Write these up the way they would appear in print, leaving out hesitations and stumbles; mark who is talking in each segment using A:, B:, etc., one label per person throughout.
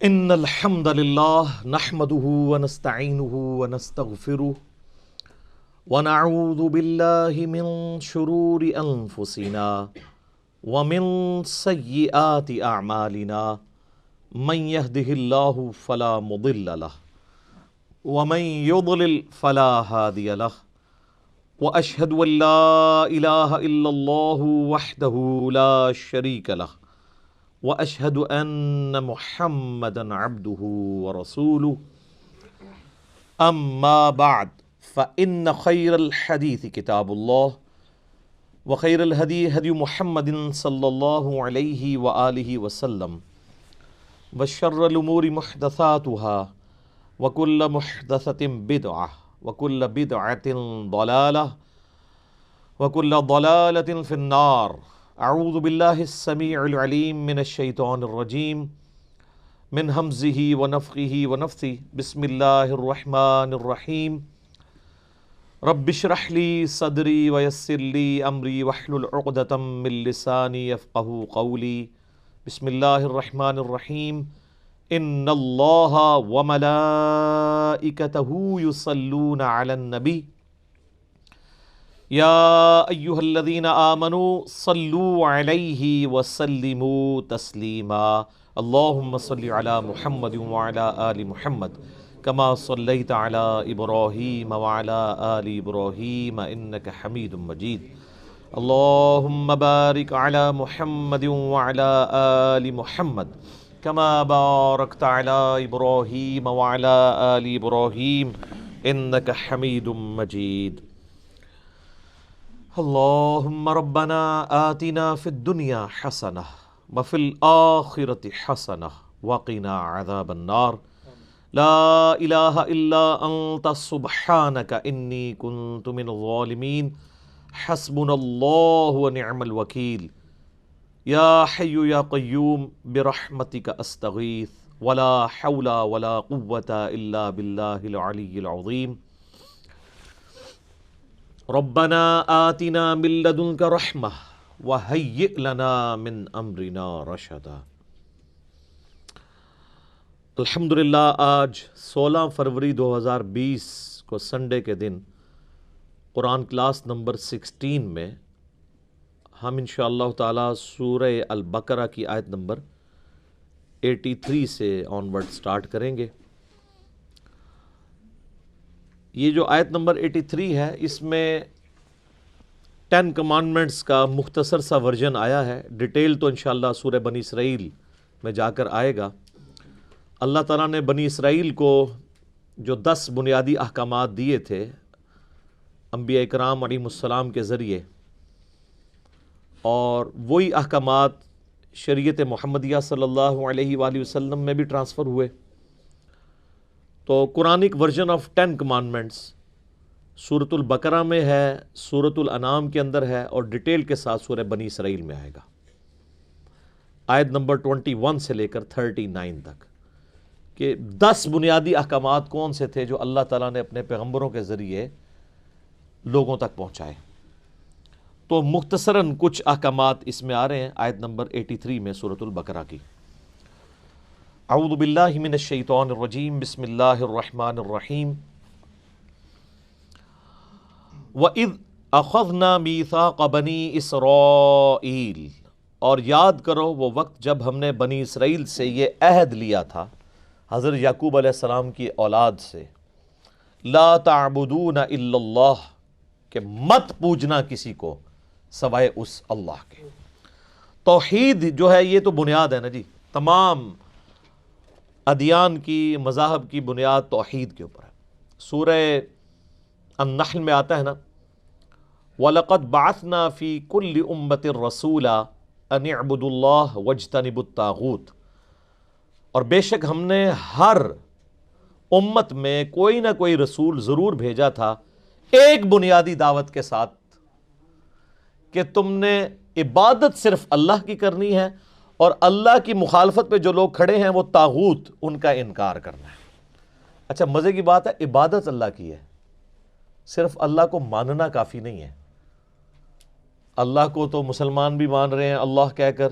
A: ان الحمد للہ نحمده ونستعینه ونستغفره ونعوذ باللہ من شرور انفسنا ومن سیئات اعمالنا من يهده اللہ فلا مضل له ومن يضلل فلا هادی له واشهد ان لا الہ الا اللہ وحدہ لا شریک له واشهد ان محمدا عبده ورسوله اما بعد فان خير الحديث كتاب الله وخير الهدي هدي محمد صلى الله عليه واله وسلم وشر الامور محدثاتها وكل محدثة بدعة وكل بدعة ضلالة وكل ضلالة في النار. اعوذ باللہ السمیع العلیم من الشیطان الرجیم من ہمزہ ونفخہ ونفثہ. بسم اللہ الرحمن الرحیم. رب اشرح لی صدری ویسر لی امری واحلل عقدۃ من لسانی یفقہوا قولی. بسم اللہ الرحمن الرحیم. ان اللہ وملائکتہ یصلون علی النبی یا ایہا الذین آمنوا صلوا علیہ وسلموا تسلیما. اللہم صل علی محمد وعلی آل محمد کما صلیت علی ابراہیم وعلی آل ابراہیم انک حمید مجید. اللہم بارک علی محمد وعلی آل محمد کما بارکت علی ابراہیم وعلی آل ابراہیم انک حمید مجید. اللہم ربنا آتنا فی الدنیا حسنہ وفی الآخرۃ حسنہ وقنا عذاب النار. لا الہ الا انت سبحانک انی کنت من الظالمین. حسبنا اللہ ونعم الوکیل. یا حی یا قیوم برحمتک استغیث ولا حول ولا قوة الا باللہ العلی العظیم. ربنا آتنا من لدنک رحمہ وہیئ لنا من امرنا رشدا. الحمدللہ آج 16 فروری 2020 کو سنڈے کے دن قرآن کلاس نمبر 16 میں ہم انشاءاللہ تعالی سورہ البقرہ کی آیت نمبر 83 سے آنورڈ سٹارٹ کریں گے. یہ جو آیت نمبر 83 ہے اس میں 10 کمانڈمنٹس کا مختصر سا ورژن آیا ہے. ڈیٹیل تو انشاءاللہ سورہ بنی اسرائیل میں جا کر آئے گا. اللہ تعالیٰ نے بنی اسرائیل کو جو 10 بنیادی احکامات دیے تھے انبیاء اکرام علیہم السلام کے ذریعے، اور وہی احکامات شریعت محمدیہ صلی اللہ علیہ وآلہ وسلم میں بھی ٹرانسفر ہوئے. تو قرآنک ورژن آف 10 کمانڈمنٹس سورۃ البقرہ میں ہے، سورۃ الانعام کے اندر ہے، اور ڈیٹیل کے ساتھ سورہ بنی اسرائیل میں آئے گا. آیت نمبر 21 سے لے کر 39 تک کہ 10 بنیادی احکامات کون سے تھے جو اللہ تعالیٰ نے اپنے پیغمبروں کے ذریعے لوگوں تک پہنچائے. تو مختصراً کچھ احکامات اس میں آ رہے ہیں آیت نمبر 83 میں سورۃ البقرہ کی. اعوذ باللہ من الشیطان الرجیم. بسم اللہ الرحمن الرحیم. وَإِذْ أَخَذْنَا مِيثَاقَ بَنِي إِسْرَائِيلَ، اور یاد کرو وہ وقت جب ہم نے بنی اسرائیل سے یہ عہد لیا تھا حضرت یعقوب علیہ السلام کی اولاد سے. لا تعبدون الا اللہ، کہ مت پوجنا کسی کو سوائے اس اللہ کے. توحید جو ہے یہ تو بنیاد ہے نا جی. تمام ادیان کی، مذاہب کی بنیاد توحید کے اوپر ہے. سورہ النحل میں آتا ہے نا، وَلَقَدْ بَعَثْنَا فِي كُلِّ أُمَّةٍ رَسُولًا أَنِ اعْبُدُوا اللَّهَ وَاجْتَنِبُوا الطَّاغُوتَ، اور بے شک ہم نے ہر امت میں کوئی نہ کوئی رسول ضرور بھیجا تھا ایک بنیادی دعوت کے ساتھ کہ تم نے عبادت صرف اللہ کی کرنی ہے، اور اللہ کی مخالفت پہ جو لوگ کھڑے ہیں وہ طاغوت، ان کا انکار کرنا ہے. اچھا مزے کی بات ہے، عبادت اللہ کی ہے، صرف اللہ کو ماننا کافی نہیں ہے. اللہ کو تو مسلمان بھی مان رہے ہیں اللہ کہہ کر،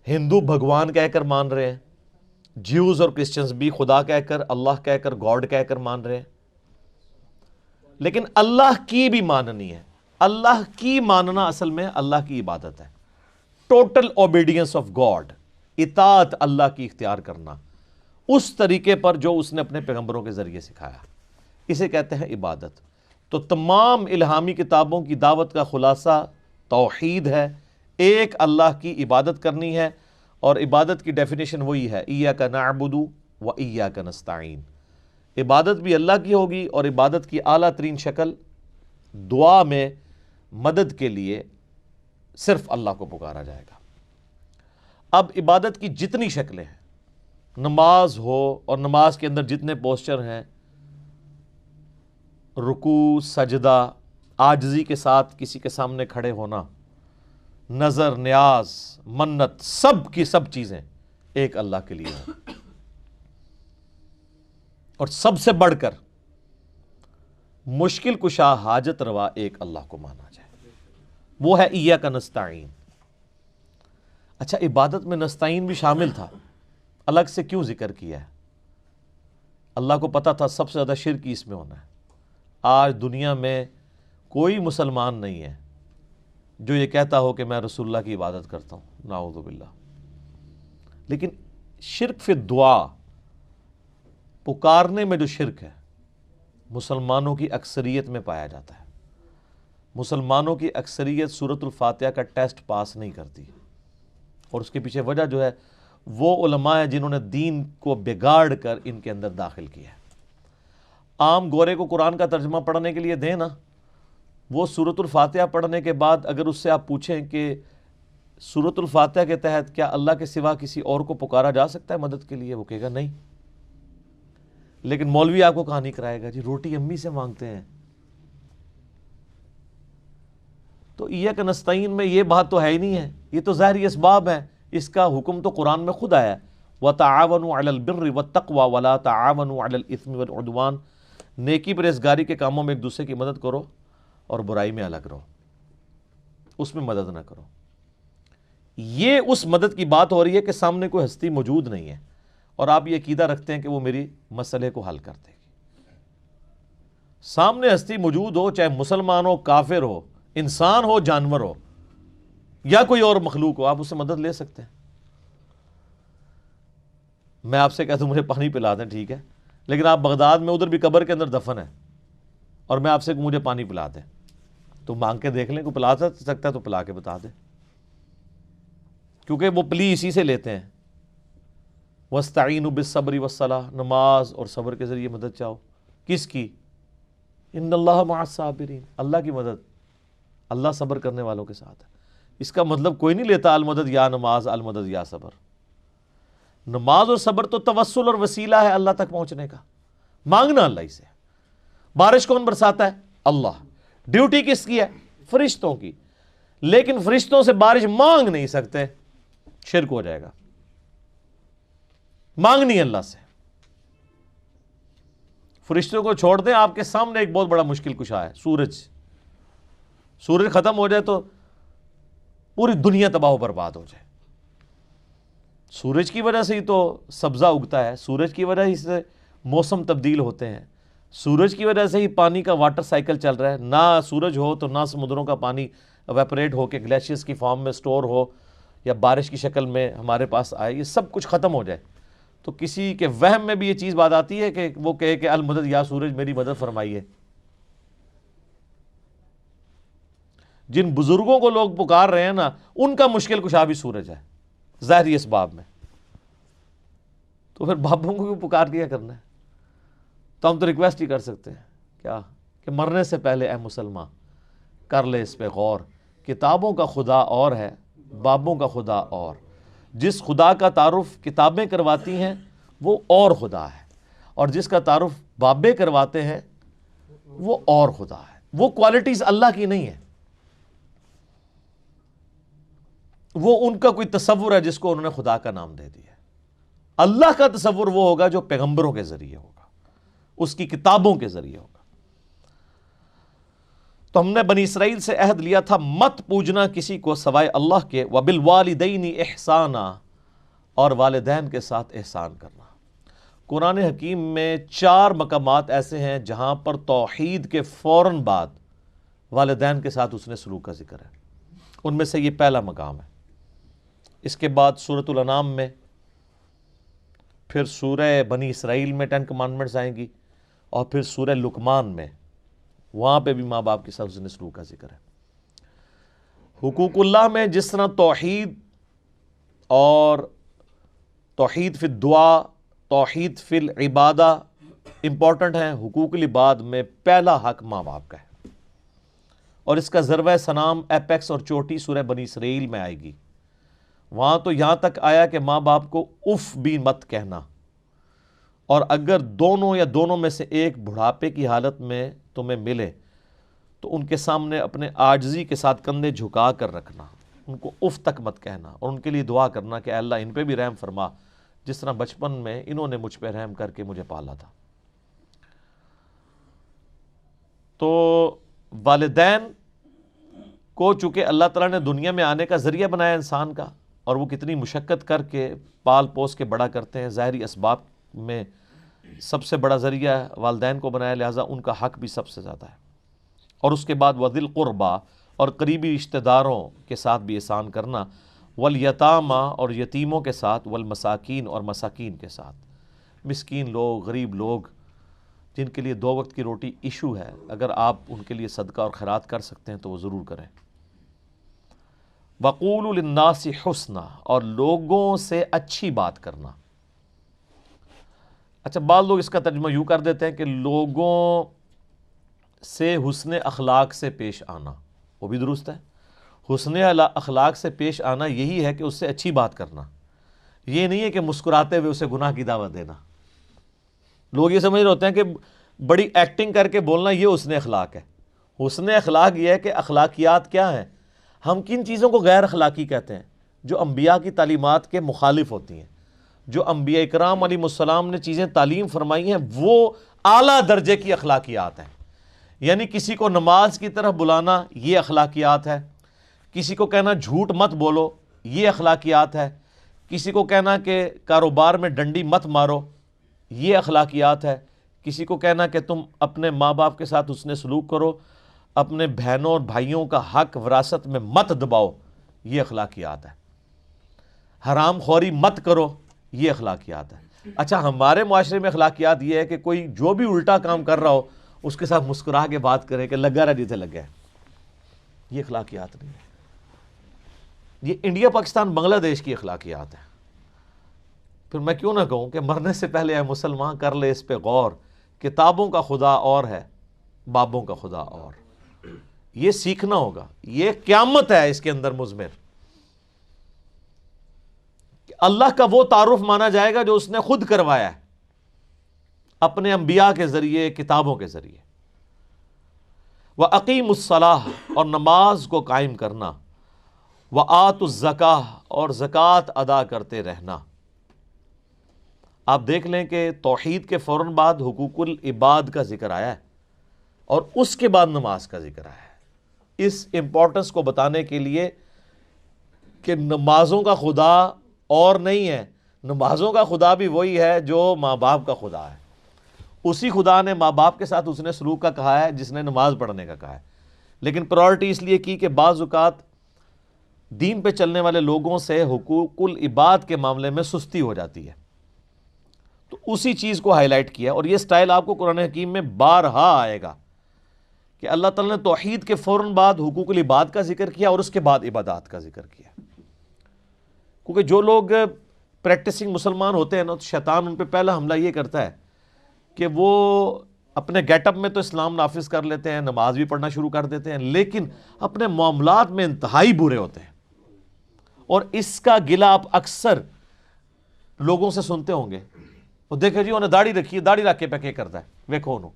A: ہندو بھگوان کہہ کر مان رہے ہیں، جیوز اور کرسچنز بھی خدا کہہ کر، اللہ کہہ کر، گاڈ کہہ کر مان رہے ہیں، لیکن اللہ کی بھی ماننی ہے۔ اللہ کی ماننا اصل میں اللہ کی عبادت ہے، ٹوٹل اوبیڈینس آف گاڈ، اطاعت اللہ کی اختیار کرنا اس طریقے پر جو اس نے اپنے پیغمبروں کے ذریعے سکھایا، اسے کہتے ہیں عبادت۔ تو تمام الہامی کتابوں کی دعوت کا خلاصہ توحید ہے، ایک اللہ کی عبادت کرنی ہے، اور عبادت کی ڈیفینیشن وہی ہے، ایاک نعبد و ایاک نستعین۔ عبادت بھی اللہ کی ہوگی، اور عبادت کی اعلیٰ ترین شکل دعا میں مدد کے لیے صرف اللہ کو پکارا جائے گا۔ اب عبادت کی جتنی شکلیں ہیں، نماز ہو اور نماز کے اندر جتنے پوسچر ہیں، رکوع، سجدہ، عاجزی کے ساتھ کسی کے سامنے کھڑے ہونا، نظر، نیاز، منت، سب کی سب چیزیں ایک اللہ کے لیے ہیں، اور سب سے بڑھ کر مشکل کشا، حاجت روا ایک اللہ کو مانا جائے، وہ ہے ایاک نستعین۔ اچھا، عبادت میں نستعین بھی شامل تھا، الگ سے کیوں ذکر کیا ہے؟ اللہ کو پتا تھا سب سے زیادہ شرک اس میں ہونا ہے۔ آج دنیا میں کوئی مسلمان نہیں ہے جو یہ کہتا ہو کہ میں رسول اللہ کی عبادت کرتا ہوں، نعوذ باللہ۔ لیکن شرک فی دعا، پکارنے میں جو شرک ہے، مسلمانوں کی اکثریت میں پایا جاتا ہے۔ مسلمانوں کی اکثریت سورۃ الفاتحہ کا ٹیسٹ پاس نہیں کرتی، اور اس کے پیچھے وجہ جو ہے وہ علماء ہیں جنہوں نے دین کو بگاڑ کر ان کے اندر داخل کیا ہے۔ عام گورے کو قرآن کا ترجمہ پڑھنے کے لیے دیں نا، وہ سورۃ الفاتحہ پڑھنے کے بعد اگر اس سے آپ پوچھیں کہ سورۃ الفاتحہ کے تحت کیا اللہ کے سوا کسی اور کو پکارا جا سکتا ہے مدد کے لیے، وہ کہے گا نہیں۔ لیکن مولوی آپ کو کہانی کرائے گا، جی روٹی امی سے مانگتے ہیں۔ تو ایاک نستعین میں یہ بات تو ہے ہی نہیں ہے، یہ تو ظاہری اسباب ہے، اس کا حکم تو قرآن میں خود آیا ہے، وَتَعَاوَنُوا عَلَى الْبِرِّ وَالتَّقْوَى وَلَا تَعَاوَنُوا عَلَى الْإِثْمِ وَالْعُدْوَانِ۔ نیکی پرہیزگاری کے کاموں میں ایک دوسرے کی مدد کرو، اور برائی میں الگ رہو، اس میں مدد نہ کرو۔ یہ اس مدد کی بات ہو رہی ہے کہ سامنے کوئی ہستی موجود نہیں ہے، اور آپ یہ عقیدہ رکھتے ہیں کہ وہ میری مسئلے کو حل کر دے گی۔ سامنے ہستی موجود ہو، چاہے مسلمان ہو، کافر ہو، انسان ہو، جانور ہو، یا کوئی اور مخلوق ہو، آپ اس سے مدد لے سکتے ہیں۔ میں آپ سے کہتا ہوں مجھے پانی پلا دیں، ٹھیک ہے، لیکن آپ بغداد میں ادھر بھی قبر کے اندر دفن ہے، اور میں آپ سے مجھے پانی پلا دیں، تو مانگ کے دیکھ لیں، کوئی پلا سکتا ہے تو پلا کے بتا دیں، کیونکہ وہ پلی اسی سے لیتے ہیں۔ وَاسْتَعِینُوا بِالصَّبْرِ وَالصَّلَاةِ، نماز اور صبر کے ذریعے مدد چاہو، کس کی؟ ان اللہ مع الصابرین، اللہ کی مدد، اللہ صبر کرنے والوں کے ساتھ ہے۔ اس کا مطلب کوئی نہیں لیتا المدد یا نماز، المدد یا صبر۔ نماز اور صبر تو توسل اور وسیلہ ہے اللہ تک پہنچنے کا، مانگنا اللہ ہی سے۔ بارش کون برساتا ہے؟ اللہ۔ ڈیوٹی کس کی ہے؟ فرشتوں کی۔ لیکن فرشتوں سے بارش مانگ نہیں سکتے، شرک ہو جائے گا۔ مانگنی اللہ سے۔ فرشتوں کو چھوڑ دیں، آپ کے سامنے ایک بہت بڑا مشکل کشا ہے، سورج ختم ہو جائے تو پوری دنیا تباہ و برباد ہو جائے۔ سورج کی وجہ سے ہی تو سبزہ اگتا ہے، سورج کی وجہ سے موسم تبدیل ہوتے ہیں، سورج کی وجہ سے ہی پانی کا واٹر سائیکل چل رہا ہے۔ نہ سورج ہو تو نہ سمندروں کا پانی ایویپوریٹ ہو کے گلیشیئرز کی فارم میں سٹور ہو یا بارش کی شکل میں ہمارے پاس آئے، یہ سب کچھ ختم ہو جائے تو کسی کے وہم میں بھی یہ چیز بات آتی ہے کہ وہ کہے کہ المدد یا سورج میری مدد فرمائیے۔ جن بزرگوں کو لوگ پکار رہے ہیں نا، ان کا مشکل کشا بھی سورج ہے، ظاہری اسباب میں۔ تو پھر بابوں کو بھی پکار دیا کرنا ہے، تو ہم تو ریکویسٹ ہی کر سکتے ہیں کیا کہ مرنے سے پہلے اے مسلمان کر لے اس پہ غور، کتابوں کا خدا اور ہے، بابوں کا خدا اور۔ جس خدا کا تعارف کتابیں کرواتی ہیں وہ اور خدا ہے، اور جس کا تعارف بابے کرواتے ہیں وہ اور خدا ہے۔ وہ کوالٹیز اللہ کی نہیں ہے، وہ ان کا کوئی تصور ہے جس کو انہوں نے خدا کا نام دے دیا ہے۔ اللہ کا تصور وہ ہوگا جو پیغمبروں کے ذریعے ہوگا، اس کی کتابوں کے ذریعے ہوگا۔ تو ہم نے بنی اسرائیل سے عہد لیا تھا مت پوجنا کسی کو سوائے اللہ کے، وبالوالدین احسانا، اور والدین کے ساتھ احسان کرنا۔ قرآن حکیم میں 4 مقامات ایسے ہیں جہاں پر توحید کے فوراً بعد والدین کے ساتھ حسن سلوک کا ذکر ہے، ان میں سے یہ پہلا مقام ہے۔ اس کے بعد سورۃ الانعام میں، پھر سورہ بنی اسرائیل میں 10 کمانڈمنٹس آئیں گی، اور پھر سورہ لقمان میں، وہاں پہ بھی ماں باپ کے ساتھ حسن سلوک کا ذکر ہے۔ حقوق اللہ میں جس طرح توحید اور توحید فی الدعا، توحید فی العبادہ امپورٹنٹ ہیں، حقوق العباد میں پہلا حق ماں باپ کا ہے، اور اس کا ذروہ سنام، ایپیکس اور چوٹی سورہ بنی اسرائیل میں آئے گی۔ وہاں تو یہاں تک آیا کہ ماں باپ کو اف بھی مت کہنا، اور اگر دونوں یا دونوں میں سے ایک بڑھاپے کی حالت میں تمہیں ملے تو ان کے سامنے اپنے عاجزی کے ساتھ کندھے جھکا کر رکھنا، ان کو اف تک مت کہنا، اور ان کے لیے دعا کرنا کہ اے اللہ ان پہ بھی رحم فرما، جس طرح بچپن میں انہوں نے مجھ پہ رحم کر کے مجھے پالا تھا۔ تو والدین کو چونکہ اللہ تعالیٰ نے دنیا میں آنے کا ذریعہ بنایا انسان کا، اور وہ کتنی مشقت کر کے پال پوس کے بڑا کرتے ہیں، ظاہری اسباب میں سب سے بڑا ذریعہ والدین کو بنایا، لہٰذا ان کا حق بھی سب سے زیادہ ہے۔ اور اس کے بعد وذی القربیٰ، اور قریبی رشتہ داروں کے ساتھ بھی احسان کرنا، والیتامیٰ، اور یتیموں کے ساتھ، والمساکین، اور مساکین کے ساتھ، مسکین لوگ، غریب لوگ جن کے لیے 2 وقت کی روٹی ایشو ہے، اگر آپ ان کے لیے صدقہ اور خیرات کر سکتے ہیں تو وہ ضرور کریں۔ وَقُولُوا لِلنَّاسِ حُسْنًا، اور لوگوں سے اچھی بات کرنا۔ اچھا، بعض لوگ اس کا ترجمہ یوں کر دیتے ہیں کہ لوگوں سے حسن اخلاق سے پیش آنا، وہ بھی درست ہے۔ حسن اخلاق سے پیش آنا یہی ہے کہ اس سے اچھی بات کرنا، یہ نہیں ہے کہ مسکراتے ہوئے اسے گناہ کی دعوت دینا۔ لوگ یہ سمجھ رہے ہوتے ہیں کہ بڑی ایکٹنگ کر کے بولنا یہ حسن اخلاق ہے۔ حسن اخلاق یہ ہے کہ اخلاقیات کیا ہیں، ہم کن چیزوں کو غیر اخلاقی کہتے ہیں، جو انبیاء کی تعلیمات کے مخالف ہوتی ہیں، جو انبیاء اکرام علیہ السلام نے چیزیں تعلیم فرمائی ہیں، وہ اعلیٰ درجے کی اخلاقیات ہیں۔ یعنی کسی کو نماز کی طرف بلانا، یہ اخلاقیات ہے۔ کسی کو کہنا جھوٹ مت بولو، یہ اخلاقیات ہے۔ کسی کو کہنا کہ کاروبار میں ڈنڈی مت مارو، یہ اخلاقیات ہے۔ کسی کو کہنا کہ تم اپنے ماں باپ کے ساتھ حسن سلوک کرو، اپنے بہنوں اور بھائیوں کا حق وراثت میں مت دباؤ، یہ اخلاقیات ہے۔ حرام خوری مت کرو، یہ اخلاقیات ہے۔ اچھا، ہمارے معاشرے میں اخلاقیات یہ ہے کہ کوئی جو بھی الٹا کام کر رہا ہو اس کے ساتھ مسکرا کے بات کرے کہ لگا رہا جیسے لگا ہے، یہ اخلاقیات نہیں ہے۔ یہ انڈیا، پاکستان، بنگلہ دیش کی اخلاقیات ہیں۔ پھر میں کیوں نہ کہوں کہ مرنے سے پہلے اے مسلمان کر لے اس پہ غور، کتابوں کا خدا اور ہے، بابوں کا خدا اور۔ یہ سیکھنا ہوگا، یہ قیامت ہے اس کے اندر مضمر۔ اللہ کا وہ تعارف مانا جائے گا جو اس نے خود کروایا ہے اپنے انبیاء کے ذریعے، کتابوں کے ذریعے۔ وَأَقِیمُوا الصَّلَاةَ، اور نماز کو قائم کرنا، وَآتُوا الزَّکَاةَ، اور زکوٰۃ ادا کرتے رہنا۔ آپ دیکھ لیں کہ توحید کے فوراً بعد حقوق العباد کا ذکر آیا ہے، اور اس کے بعد نماز کا ذکر آیا ہے، اس امپورٹنس کو بتانے کے لیے کہ نمازوں کا خدا اور نہیں ہے، نمازوں کا خدا بھی وہی ہے جو ماں باپ کا خدا ہے۔ اسی خدا نے ماں باپ کے ساتھ حسن سلوک کا کہا ہے جس نے نماز پڑھنے کا کہا ہے، لیکن پرائورٹی اس لیے کی کہ بعض اوقات دین پہ چلنے والے لوگوں سے حقوق العباد کے معاملے میں سستی ہو جاتی ہے، تو اسی چیز کو ہائی لائٹ کیا، اور یہ سٹائل آپ کو قرآن حکیم میں بارہا آئے گا کہ اللہ تعالیٰ نے توحید کے فوراً بعد حقوق العباد کا ذکر کیا اور اس کے بعد عبادات کا ذکر کیا۔ کیونکہ جو لوگ پریکٹسنگ مسلمان ہوتے ہیں نا، تو شیطان ان پہ پہلا حملہ یہ کرتا ہے کہ وہ اپنے گیٹ اپ میں تو اسلام نافذ کر لیتے ہیں، نماز بھی پڑھنا شروع کر دیتے ہیں، لیکن اپنے معاملات میں انتہائی برے ہوتے ہیں۔ اور اس کا گلہ آپ اکثر لوگوں سے سنتے ہوں گے، وہ دیکھیں جی انہیں داڑھی رکھی ہے، داڑھی رکھ کے پہ کیا کرتا ہے، ویکھو انہوں۔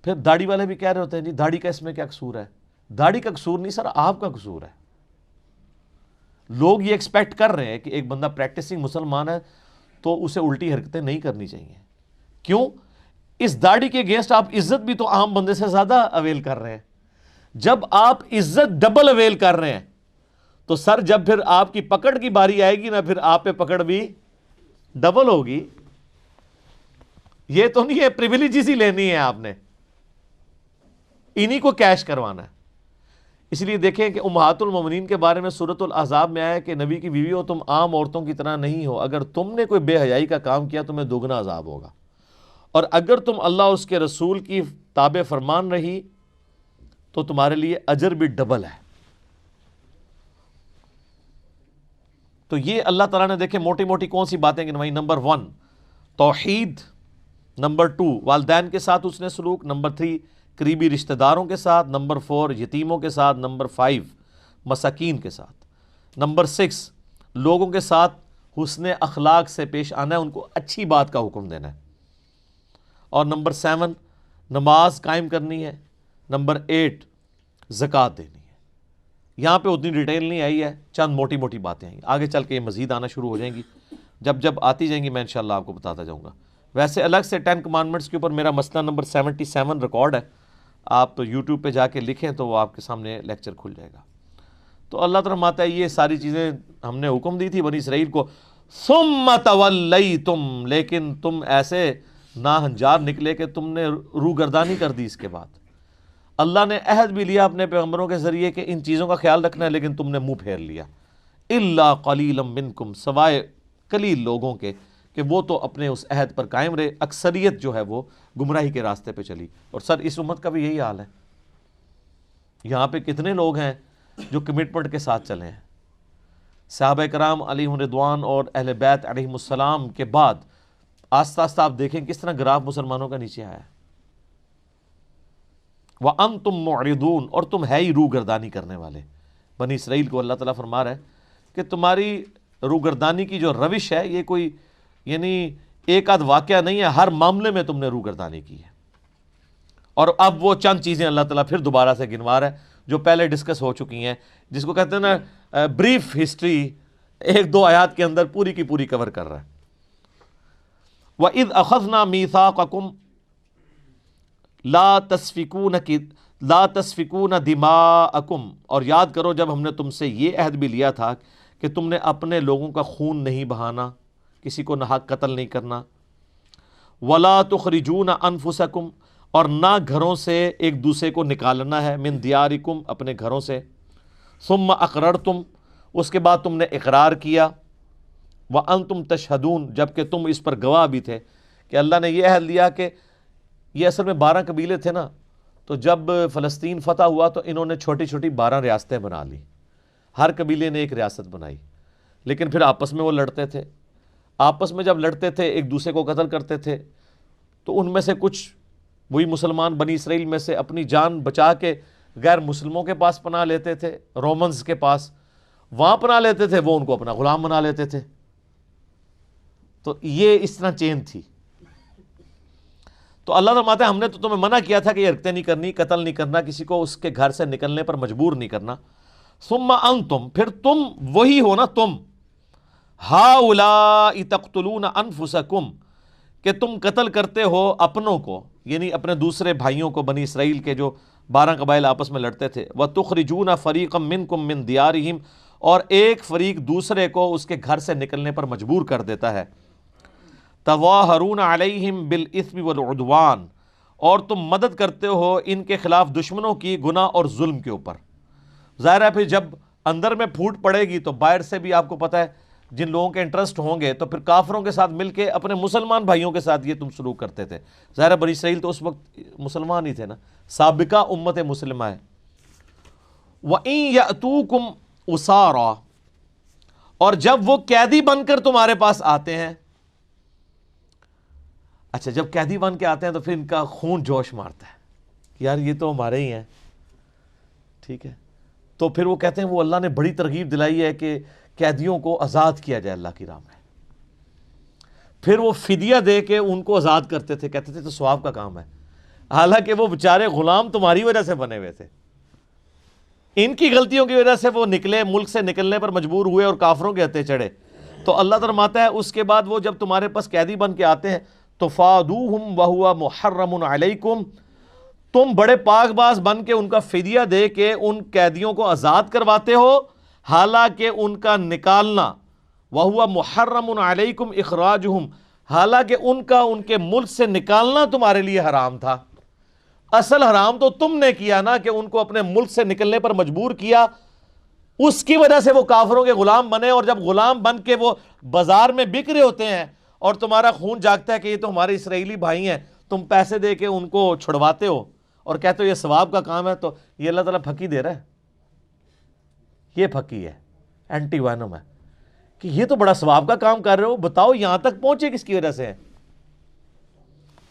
A: پھر داڑھی والے بھی کہہ رہے ہوتے ہیں جی داڑھی کا اس میں کیا قصور ہے؟ داڑھی کا قصور نہیں سر، آپ کا قصور ہے۔ لوگ یہ ایکسپیکٹ کر رہے ہیں کہ ایک بندہ پریکٹسنگ مسلمان ہے تو اسے الٹی حرکتیں نہیں کرنی چاہیے۔ کیوں؟ اس داڑھی کے اگینسٹ آپ عزت بھی تو عام بندے سے زیادہ اویل کر رہے ہیں. جب آپ عزت ڈبل اویل کر رہے ہیں تو سر جب پھر آپ کی پکڑ کی باری آئے گی نا, پھر آپ پہ پکڑ بھی ڈبل ہوگی. یہ تو نہیں ہے پریویلیجز ہی لینی ہے آپ نے, انہی کو کیش کروانا ہے. اس لیے دیکھیں کہ امہات المومنین کے بارے میں سورۃ الاحزاب میں آیا کہ نبی کی بیوی ہو تم عام عورتوں کی طرح نہیں ہو, اگر تم نے کوئی بے حیائی کا کام کیا تمہیں دوگنا عذاب ہوگا, اور اگر تم اللہ اور اس کے رسول کی تابع فرمان رہی تو تمہارے لیے اجر بھی ڈبل ہے. تو یہ اللہ تعالیٰ نے دیکھیں موٹی موٹی کون سی باتیں گنوائی. نمبر 1 توحید, نمبر 2 والدین کے ساتھ اس نے سلوک, نمبر 3 قریبی رشتہ داروں کے ساتھ, نمبر 4 یتیموں کے ساتھ, نمبر 5 مساکین کے ساتھ, نمبر 6 لوگوں کے ساتھ حسن اخلاق سے پیش آنا ہے, ان کو اچھی بات کا حکم دینا ہے, اور نمبر 7 نماز قائم کرنی ہے, نمبر 8 زکوٰۃ دینی ہے. یہاں پہ اتنی ڈیٹیل نہیں آئی ہے, چند موٹی موٹی باتیں آئیں, آگے چل کے یہ مزید آنا شروع ہو جائیں گی. جب آتی جائیں گی میں انشاءاللہ آپ کو بتاتا جاؤں گا. ویسے الگ سے 10 کمانڈمنٹس کے اوپر میرا مسئلہ نمبر 77 ریکارڈ ہے, آپ یوٹیوب پہ جا کے لکھیں تو وہ آپ کے سامنے لیکچر کھل جائے گا. تو اللہ تعالیٰ فرماتا ہے یہ ساری چیزیں ہم نے حکم دی تھی بنی اسرائیل کو, ثم تولیتم, لیکن تم ایسے ناہنجار نکلے کہ تم نے روگردانی کر دی. اس کے بعد اللہ نے عہد بھی لیا اپنے پیغمبروں کے ذریعے کہ ان چیزوں کا خیال رکھنا ہے, لیکن تم نے منہ پھیر لیا. الا قلیلا منکم, سوائے قلیل لوگوں کے کہ وہ تو اپنے اس عہد پر قائم رہے, اکثریت جو ہے وہ گمراہی کے راستے پہ چلی. اور سر اس امت کا بھی یہی حال ہے. یہاں پہ کتنے لوگ ہیں جو کمٹمنٹ کے ساتھ چلے ہیں. صحابہ کرام علیہم رضوان اور اہل بیت علیہم السلام کے بعد آہستہ آہستہ آپ دیکھیں کس طرح گراف مسلمانوں کا نیچے آیا ہے. وَأَنْتُمْ مُعْرِضُونَ, اور تم ہے ہی روگردانی کرنے والے. بنی اسرائیل کو اللہ تعالیٰ فرما رہا ہے کہ تمہاری روگردانی کی جو روش ہے یہ کوئی یعنی ایک آدھ واقعہ نہیں ہے, ہر معاملے میں تم نے روگردانی کی ہے. اور اب وہ چند چیزیں اللہ تعالیٰ پھر دوبارہ سے گنوا رہا ہے جو پہلے ڈسکس ہو چکی ہیں, جس کو کہتے ہیں نا بریف ہسٹری, 1-2 آیات کے اندر پوری کی پوری کور کر رہا ہے. وَإِذْ أَخَذْنَا مِيثَاقَكُمْ لا تسفکون دماءکم, اور یاد کرو جب ہم نے تم سے یہ عہد بھی لیا تھا کہ تم نے اپنے لوگوں کا خون نہیں بہانا, کسی کو ناحق قتل نہیں کرنا. ولا تخرجون انفسکم, اور نہ گھروں سے ایک دوسرے کو نکالنا ہے, من دیارکم, اپنے گھروں سے. ثم اقررتم, اس کے بعد تم نے اقرار کیا. وانتم تشہدون, جبکہ تم اس پر گواہ بھی تھے کہ اللہ نے یہ عہد لیا کہ یہ اصل میں 12 قبیلے تھے نا, تو جب فلسطین فتح ہوا تو انہوں نے چھوٹی چھوٹی 12 ریاستیں بنا لی, ہر قبیلے نے ایک ریاست بنائی, لیکن پھر آپس میں وہ لڑتے تھے. آپس میں جب لڑتے تھے ایک دوسرے کو قتل کرتے تھے, تو ان میں سے کچھ وہی مسلمان بنی اسرائیل میں سے اپنی جان بچا کے غیر مسلموں کے پاس پناہ لیتے تھے, رومنز کے پاس, وہاں پناہ لیتے تھے, وہ ان کو اپنا غلام بنا لیتے تھے. تو یہ اس طرح چین تھی. تو اللہ فرماتا ہے ہم نے تو تمہیں منع کیا تھا کہ یہ رکھتے نہیں کرنی, قتل نہیں کرنا, کسی کو اس کے گھر سے نکلنے پر مجبور نہیں کرنا. ثم انتم, پھر تم وہی ہو نا, تم ہؤلاء تقتلون انفسکم, کہ تم قتل کرتے ہو اپنوں کو, یعنی اپنے دوسرے بھائیوں کو, بنی اسرائیل کے جو 12 قبائل آپس میں لڑتے تھے. وتخرجون فریقا منکم من دیارہم, اور ایک فریق دوسرے کو اس کے گھر سے نکلنے پر مجبور کر دیتا ہے. تظاہرون علیہم بالاثم والعدوان, اور تم مدد کرتے ہو ان کے خلاف دشمنوں کی گناہ اور ظلم کے اوپر. ظاہر ہے پھر جب اندر میں پھوٹ پڑے گی تو باہر سے بھی آپ کو پتہ ہے جن لوگوں کے انٹرسٹ ہوں گے, تو پھر کافروں کے ساتھ مل کے اپنے مسلمان بھائیوں کے ساتھ یہ تم سلوک کرتے تھے. ظاہر ہے بنی اسرائیل تو اس وقت مسلمان ہی تھے نا, سابقہ امت مسلمہ ہے. وَإِن يَأْتُوكُمْ أُسَارَىٰ, اور جب وہ قیدی بن کر تمہارے پاس آتے ہیں. اچھا, جب قیدی بن کے آتے ہیں تو پھر ان کا خون جوش مارتا ہے کہ یار یہ تو ہمارے ہی ہیں, ٹھیک ہے. تو پھر وہ کہتے ہیں وہ اللہ نے بڑی ترغیب دلائی ہے کہ قیدیوں کو آزاد کیا جائے اللہ کی راہ میں. پھر وہ فدیہ دے کے ان کو آزاد کرتے تھے, کہتے تھے تو ثواب کا کام ہے, حالانکہ وہ بیچارے غلام تمہاری وجہ سے بنے ہوئے تھے. ان کی غلطیوں کی وجہ سے وہ نکلے, ملک سے نکلنے پر مجبور ہوئے اور کافروں کے ہتھے چڑھے. تو اللہ فرماتا ہے اس کے بعد وہ جب تمہارے پاس قیدی بن کے آتے ہیں تفادوہم وہو محرم علیکم، تم بڑے پاک باز بن کے ان کا فدیہ دے کے ان قیدیوں کو آزاد کرواتے ہو، حالانکہ ان کا نکالنا وہو محرم علیکم اخراجہم، حالانکہ ان کا ان کے ملک سے نکالنا تمہارے لیے حرام تھا۔ اصل حرام تو تم نے کیا نا، کہ ان کو اپنے ملک سے نکلنے پر مجبور کیا، اس کی وجہ سے وہ کافروں کے غلام بنے، اور جب غلام بن کے وہ بازار میں بک رہے ہوتے ہیں اور تمہارا خون جاگتا ہے کہ یہ تو ہمارے اسرائیلی بھائی ہیں، تم پیسے دے کے ان کو چھڑواتے ہو اور کہتے ہو یہ ثواب کا کام ہے، تو یہ اللہ تعالیٰ پھکی دے رہا ہے، یہ پھکی ہے، اینٹی وینم ہے کہ یہ تو بڑا ثواب کا کام کر رہے ہو، بتاؤ یہاں تک پہنچے کس کی وجہ سے ہے؟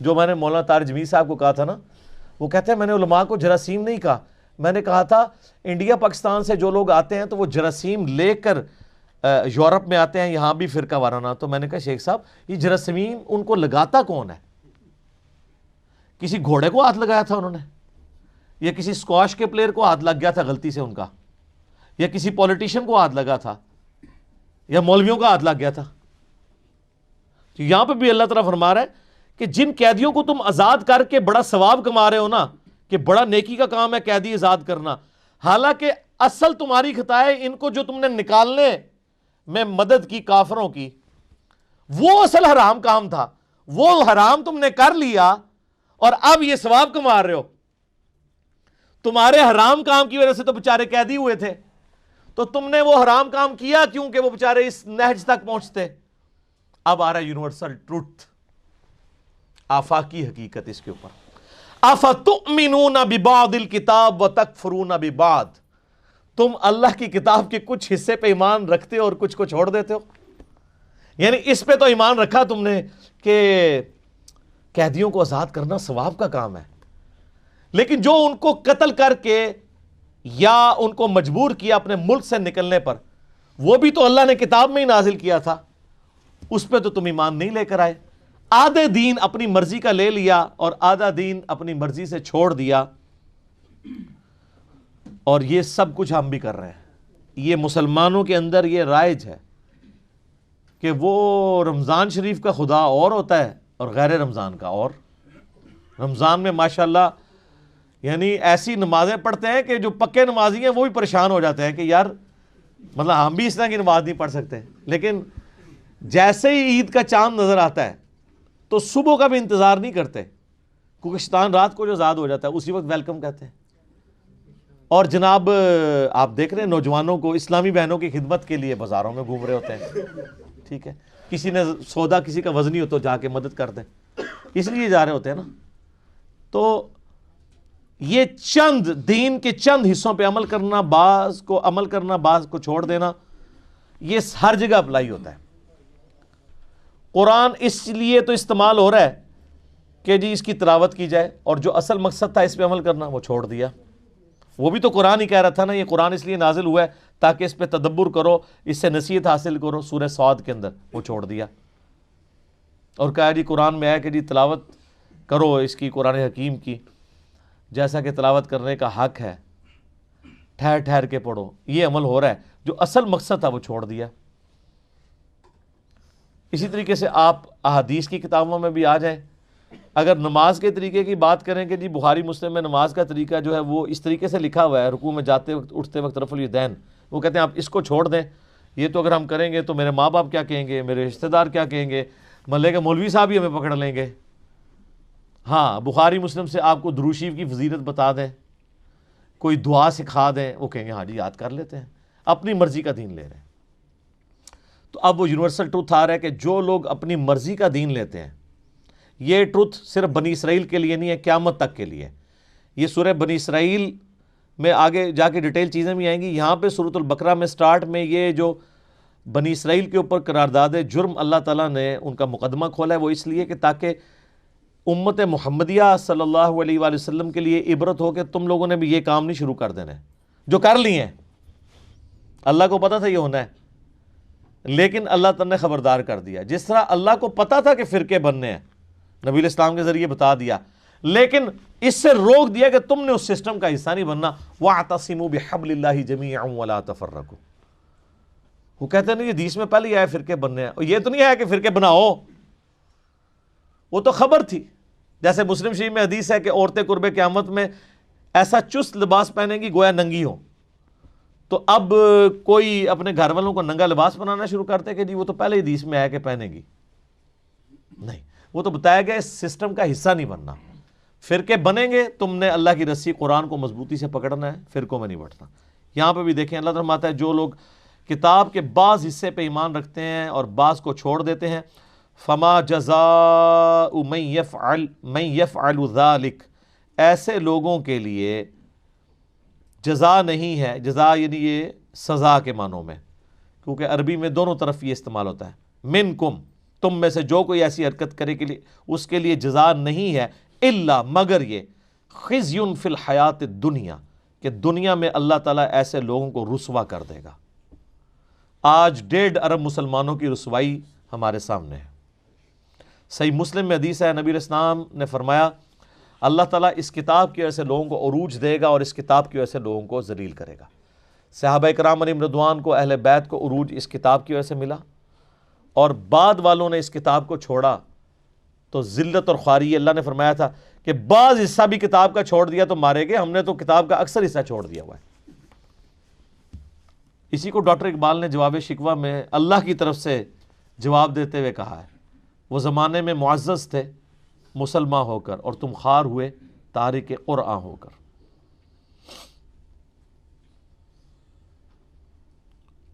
A: جو میں نے مولانا طارق جمیل صاحب کو کہا تھا نا، وہ کہتے ہیں میں نے علماء کو جراثیم نہیں کہا، میں نے کہا تھا انڈیا پاکستان سے جو لوگ آتے ہیں تو وہ جراثیم لے کر یورپ میں آتے ہیں، یہاں بھی فرقہ وارانہ، تو میں نے کہا شیخ صاحب یہ جراثیم ان کو لگاتا کون ہے؟ کسی گھوڑے کو ہاتھ لگایا تھا انہوں نے، یا کسی اسکواش کے پلیئر کو ہاتھ لگ گیا تھا غلطی سے ان کا، یا کسی پولیٹیشین کو ہاتھ لگا تھا، یا مولویوں کا ہاتھ لگ گیا تھا؟ تو یہاں پہ بھی اللہ تعالیٰ فرما رہا ہے کہ جن قیدیوں کو تم آزاد کر کے بڑا ثواب کما رہے ہو نا، کہ بڑا نیکی کا کام ہے قیدی آزاد کرنا، حالانکہ اصل تمہاری خطا ہے ان کو جو تم نے نکالنے میں مدد کی کافروں کی، وہ اصل حرام کام تھا، وہ حرام تم نے کر لیا اور اب یہ ثواب کما رہے ہو۔ تمہارے حرام کام کی وجہ سے تو بیچارے قیدی ہوئے تھے، تو تم نے وہ حرام کام کیا کیوں کہ وہ بیچارے اس نہج تک پہنچتے۔ اب آ رہا ہے یونیورسل ٹروتھ، آفاقی حقیقت اس کے اوپر، افتؤمنون ببعض الکتاب وتکفرون ببعض، تم اللہ کی کتاب کے کچھ حصے پہ ایمان رکھتے ہو اور کچھ کو چھوڑ دیتے ہو۔ یعنی اس پہ تو ایمان رکھا تم نے کہ قیدیوں کو آزاد کرنا ثواب کا کام ہے، لیکن جو ان کو قتل کر کے یا ان کو مجبور کیا اپنے ملک سے نکلنے پر، وہ بھی تو اللہ نے کتاب میں ہی نازل کیا تھا، اس پہ تو تم ایمان نہیں لے کر آئے۔ آدھے دین اپنی مرضی کا لے لیا اور آدھا دین اپنی مرضی سے چھوڑ دیا، اور یہ سب کچھ ہم بھی کر رہے ہیں۔ یہ مسلمانوں کے اندر یہ رائج ہے کہ وہ رمضان شریف کا خدا اور ہوتا ہے اور غیر رمضان کا اور۔ رمضان میں ماشاءاللہ یعنی ایسی نمازیں پڑھتے ہیں کہ جو پکے نمازی ہیں وہ بھی پریشان ہو جاتے ہیں کہ یار مطلب ہم بھی اس طرح کی نماز نہیں پڑھ سکتے، لیکن جیسے ہی عید کا چاند نظر آتا ہے تو صبح کا بھی انتظار نہیں کرتے، کیونکہ شیطان رات کو جو آزاد ہو جاتا ہے اسی وقت ویلکم کہتے ہیں۔ اور جناب آپ دیکھ رہے ہیں نوجوانوں کو اسلامی بہنوں کی خدمت کے لیے بازاروں میں گھوم رہے ہوتے ہیں، ٹھیک ہے، کسی نے سودا کسی کا وزنی ہو تو جا کے مدد کر دیں، اس لیے جا رہے ہوتے ہیں نا۔ تو یہ چند دین کے چند حصوں پہ عمل کرنا، بعض کو عمل کرنا، بعض کو چھوڑ دینا، یہ ہر جگہ اپلائی ہوتا ہے۔ قرآن اس لیے تو استعمال ہو رہا ہے کہ جی اس کی تلاوت کی جائے، اور جو اصل مقصد تھا اس پہ عمل کرنا وہ چھوڑ دیا۔ وہ بھی تو قرآن ہی کہہ رہا تھا نا، یہ قرآن اس لیے نازل ہوا ہے تاکہ اس پہ تدبر کرو، اس سے نصیحت حاصل کرو، سورہ صاد کے اندر وہ چھوڑ دیا اور کہا جی قرآن میں ہے کہ جی تلاوت کرو اس کی، قرآن حکیم کی، جیسا کہ تلاوت کرنے کا حق ہے، ٹھہر ٹھہر کے پڑھو۔ یہ عمل ہو رہا ہے، جو اصل مقصد تھا وہ چھوڑ دیا۔ اسی طریقے سے آپ احادیث کی کتابوں میں بھی آ جائیں، اگر نماز کے طریقے کی بات کریں کہ جی بخاری مسلم میں نماز کا طریقہ جو ہے وہ اس طریقے سے لکھا ہوا ہے، رکوع میں جاتے وقت اٹھتے وقت رفع الیدین، وہ کہتے ہیں آپ اس کو چھوڑ دیں، یہ تو اگر ہم کریں گے تو میرے ماں باپ کیا کہیں گے، میرے رشتہ دار کیا کہیں گے، محلے کے مولوی صاحب ہی ہمیں پکڑ لیں گے۔ ہاں بخاری مسلم سے آپ کو درود شریف کی فضیلت بتا دیں، کوئی دعا سکھا دیں، وہ کہیں گے ہاں جی یاد کر لیتے ہیں، اپنی مرضی کا دین لے رہے ہیں۔ تو اب وہ یونیورسل ٹروتھ آ رہا ہے کہ جو لوگ اپنی مرضی کا دین لیتے ہیں، یہ ٹروتھ صرف بنی اسرائیل کے لیے نہیں ہے، قیامت تک کے لیے۔ یہ سورہ بنی اسرائیل میں آگے جا کے ڈیٹیل چیزیں بھی آئیں گی، یہاں پہ سورۃ البقرہ میں سٹارٹ میں یہ جو بنی اسرائیل کے اوپر قرارداد جرم اللہ تعالیٰ نے ان کا مقدمہ کھولا ہے، وہ اس لیے کہ تاکہ امت محمدیہ صلی اللہ علیہ وآلہ وسلم کے لیے عبرت ہو کہ تم لوگوں نے بھی یہ کام نہیں شروع کر دینے جو کر لیے ہیں۔ اللہ کو پتا تھا یہ ہونا ہے، لیکن اللہ تعالیٰ نے خبردار کر دیا۔ جس طرح اللہ کو پتا تھا کہ فرقے بننے ہیں، نبی الاسلام کے ذریعے بتا دیا، لیکن اس سے روک دیا کہ تم نے اس سسٹم کا حصہ نہیں بننا۔ وَاعْتَصِمُوا بِحَبْلِ اللَّهِ جَمِيعًا وَلَا تَفَرَّقُوا۔ وہ کہتے ہیں نہیں یہ حدیث میں پہلے آیا فرقے بننے ہیں، اور یہ تو نہیں آیا کہ فرقے بناؤ، وہ تو خبر تھی. جیسے مسلم شریف میں حدیث ہے کہ عورتیں قرب قیامت میں ایسا چست لباس پہنیں گی گویا ننگی ہوں. تو اب کوئی اپنے گھر والوں کو ننگا لباس بنانا شروع کرتے کہ جی وہ تو پہلے حدیث میں آیا کہ پہنے گی. نہیں, وہ تو بتایا گیا اس سسٹم کا حصہ نہیں بننا. فرقے بنیں گے, تم نے اللہ کی رسی قرآن کو مضبوطی سے پکڑنا ہے, فرقوں میں نہیں بٹنا. یہاں پہ بھی دیکھیں اللہ تعالیٰ فرماتا ہے جو لوگ کتاب کے بعض حصے پہ ایمان رکھتے ہیں اور بعض کو چھوڑ دیتے ہیں, فما جزاء من یفعل ذلک, ایسے لوگوں کے لیے جزا نہیں ہے. جزا یعنی یہ سزا کے معنوں میں, کیونکہ عربی میں دونوں طرف یہ استعمال ہوتا ہے. منکم, تم میں سے جو کوئی ایسی حرکت کرے کے لیے اس کے لیے جزا نہیں ہے, الا مگر یہ خزی فی الحیات الدنیا, کہ دنیا میں اللہ تعالیٰ ایسے لوگوں کو رسوا کر دے گا. آج 1.5 ارب مسلمانوں کی رسوائی ہمارے سامنے ہے. صحیح مسلم میں حدیث ہے, نبی علیہ السلام نے فرمایا اللہ تعالیٰ اس کتاب کی وجہ سے لوگوں کو عروج دے گا اور اس کتاب کی وجہ سے لوگوں کو ذلیل کرے گا. صحابہ کرام علیہم رضوان کو, اہل بیت کو عروج اس کتاب کی وجہ سے ملا, اور بعد والوں نے اس کتاب کو چھوڑا تو ذلت اور خواری. اللہ نے فرمایا تھا کہ بعض حصہ بھی کتاب کا چھوڑ دیا تو مارے گئے, ہم نے تو کتاب کا اکثر حصہ چھوڑ دیا ہوا ہے. اسی کو ڈاکٹر اقبال نے جواب شکوہ میں اللہ کی طرف سے جواب دیتے ہوئے کہا ہے, وہ زمانے میں معزز تھے مسلمان ہو کر, اور تم خوار ہوئے تارک قرآن ہو کر.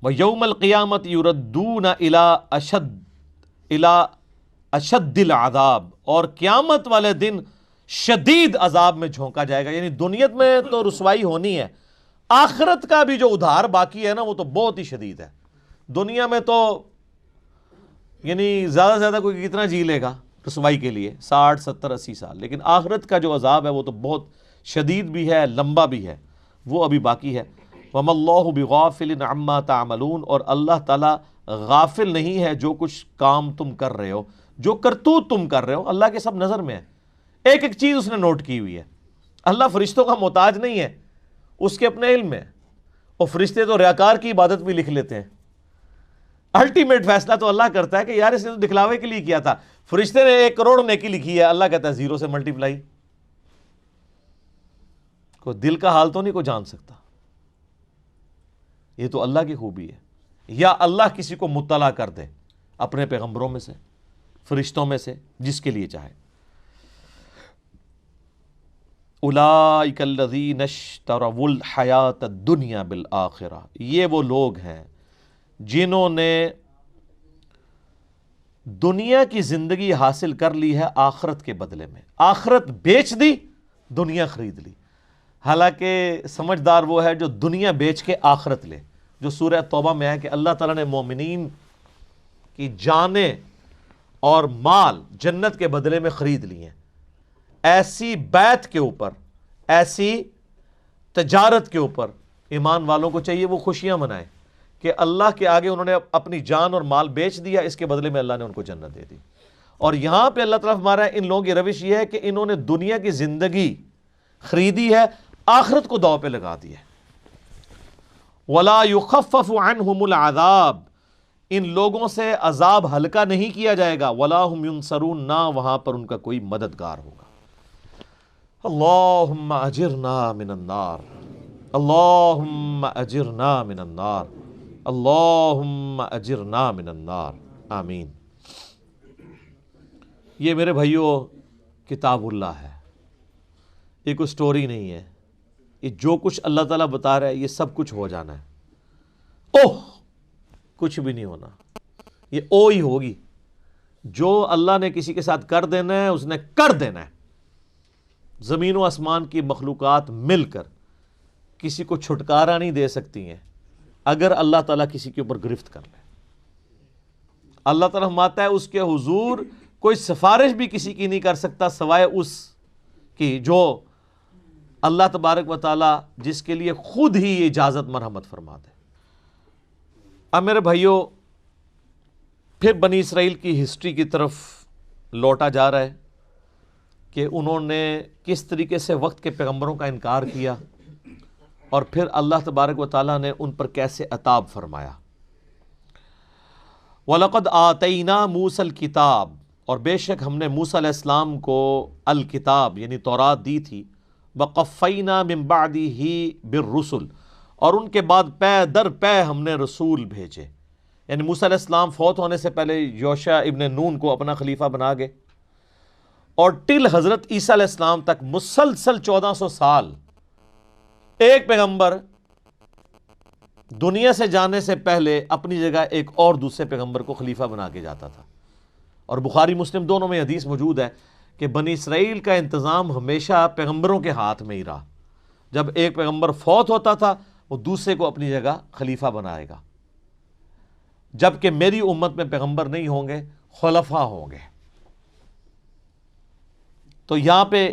A: وَيَوْمَ الْقِيَامَةِ يُرَدُّونَ إِلَىٰ أَشَدِّ الْعَذَابِ, اور قیامت والے دن شدید عذاب میں جھونکا جائے گا. یعنی دنیا میں تو رسوائی ہونی ہے, آخرت کا بھی جو ادھار باقی ہے نا وہ تو بہت ہی شدید ہے. دنیا میں تو یعنی زیادہ سے زیادہ کوئی کتنا جی لے گا رسوائی کے لیے, 60 70 80 سال, لیکن آخرت کا جو عذاب ہے وہ تو بہت شدید بھی ہے, لمبا بھی ہے, وہ ابھی باقی ہے. وَمَا اللَّهُ بِغَافِلٍ عَمَّا تَعْمَلُونَ, اور اللہ تعالیٰ غافل نہیں ہے جو کچھ کام تم کر رہے ہو, جو کرتوت تم کر رہے ہو, اللہ کے سب نظر میں ہے. ایک ایک چیز اس نے نوٹ کی ہوئی ہے. اللہ فرشتوں کا محتاج نہیں ہے, اس کے اپنے علم میں, اور فرشتے تو ریاکار کی عبادت بھی لکھ لیتے ہیں. الٹیمیٹ فیصلہ تو اللہ کرتا ہے کہ یار اس نے تو دکھلاوے کے لیے کیا تھا. فرشتے نے 1 کروڑ نیکی لکھی ہے, اللہ کہتا ہے 0 سے ملٹیپلائی. کوئی دل کا حال تو نہیں کوئی جان سکتا, یہ تو اللہ کی خوبی ہے. یا اللہ کسی کو مطلع کر دے اپنے پیغمبروں میں سے, فرشتوں میں سے, جس کے لیے چاہے. اولئک الذین اشتروا الحیات الدنیا بالآخرہ, یہ وہ لوگ ہیں جنہوں نے دنیا کی زندگی حاصل کر لی ہے آخرت کے بدلے میں. آخرت بیچ دی, دنیا خرید لی. حالانکہ سمجھدار وہ ہے جو دنیا بیچ کے آخرت لے, جو سورہ توبہ میں ہے کہ اللہ تعالیٰ نے مومنین کی جانیں اور مال جنت کے بدلے میں خرید لی ہیں. ایسی بیعت کے اوپر, ایسی تجارت کے اوپر ایمان والوں کو چاہیے وہ خوشیاں منائیں کہ اللہ کے آگے انہوں نے اپنی جان اور مال بیچ دیا, اس کے بدلے میں اللہ نے ان کو جنت دے دی. اور یہاں پہ اللہ تعالیٰ ہمارا ان لوگوں کی روش یہ ہے کہ انہوں نے دنیا کی زندگی خریدی ہے, آخرت کو داؤ پہ لگا دی ہے. وَلَا يُخَفَّفُ عَنْهُمُ الْعَذَابِ, ان لوگوں سے عذاب ہلکا نہیں کیا جائے گا. وَلَا هُمْ يُنصَرُونَ, نہ وہاں پر ان کا کوئی مددگار ہوگا. اللہم اجرنا من النار, اللہم اجرنا من النار, اللہم اجرنا من النار, آمین. یہ میرے بھائیوں کتاب اللہ ہے, یہ کوئی سٹوری نہیں ہے. یہ جو کچھ اللہ تعالیٰ بتا رہا ہے یہ سب کچھ ہو جانا ہے. اوہ کچھ بھی نہیں ہونا, یہ او ہی ہوگی. جو اللہ نے کسی کے ساتھ کر دینا ہے اس نے کر دینا ہے. زمین و آسمان کی مخلوقات مل کر کسی کو چھٹکارا نہیں دے سکتی ہیں اگر اللہ تعالیٰ کسی کے اوپر گرفت کر لے. اللہ تعالیٰ فرماتا ہے اس کے حضور کوئی سفارش بھی کسی کی نہیں کر سکتا سوائے اس کی جو اللہ تبارک و تعالیٰ جس کے لیے خود ہی یہ اجازت مرحمت فرما دے. اب میرے بھائیوں پھر بنی اسرائیل کی ہسٹری کی طرف لوٹا جا رہا ہے کہ انہوں نے کس طریقے سے وقت کے پیغمبروں کا انکار کیا اور پھر اللہ تبارک و تعالیٰ نے ان پر کیسے عتاب فرمایا. وَلَقَدْ آتَيْنَا مُوسَى الْكِتَابَ, اور بے شک ہم نے موسیٰ علیہ السلام کو الکتاب یعنی تورات دی تھی، وقفینا من بعدہ بالرسل، اور ان کے بعد پے در پے ہم نے رسول بھیجے، یعنی موسیٰ علیہ السلام فوت ہونے سے پہلے یوشع ابن نون کو اپنا خلیفہ بنا گئے، اور ٹل حضرت عیسیٰ علیہ السلام تک مسلسل 1400 سال ایک پیغمبر دنیا سے جانے سے پہلے اپنی جگہ ایک اور دوسرے پیغمبر کو خلیفہ بنا کے جاتا تھا۔ اور بخاری مسلم دونوں میں حدیث موجود ہے کہ بنی اسرائیل کا انتظام ہمیشہ پیغمبروں کے ہاتھ میں ہی رہا، جب ایک پیغمبر فوت ہوتا تھا وہ دوسرے کو اپنی جگہ خلیفہ بنائے گا، جبکہ میری امت میں پیغمبر نہیں ہوں گے، خلفاء ہوں گے۔ تو یہاں پہ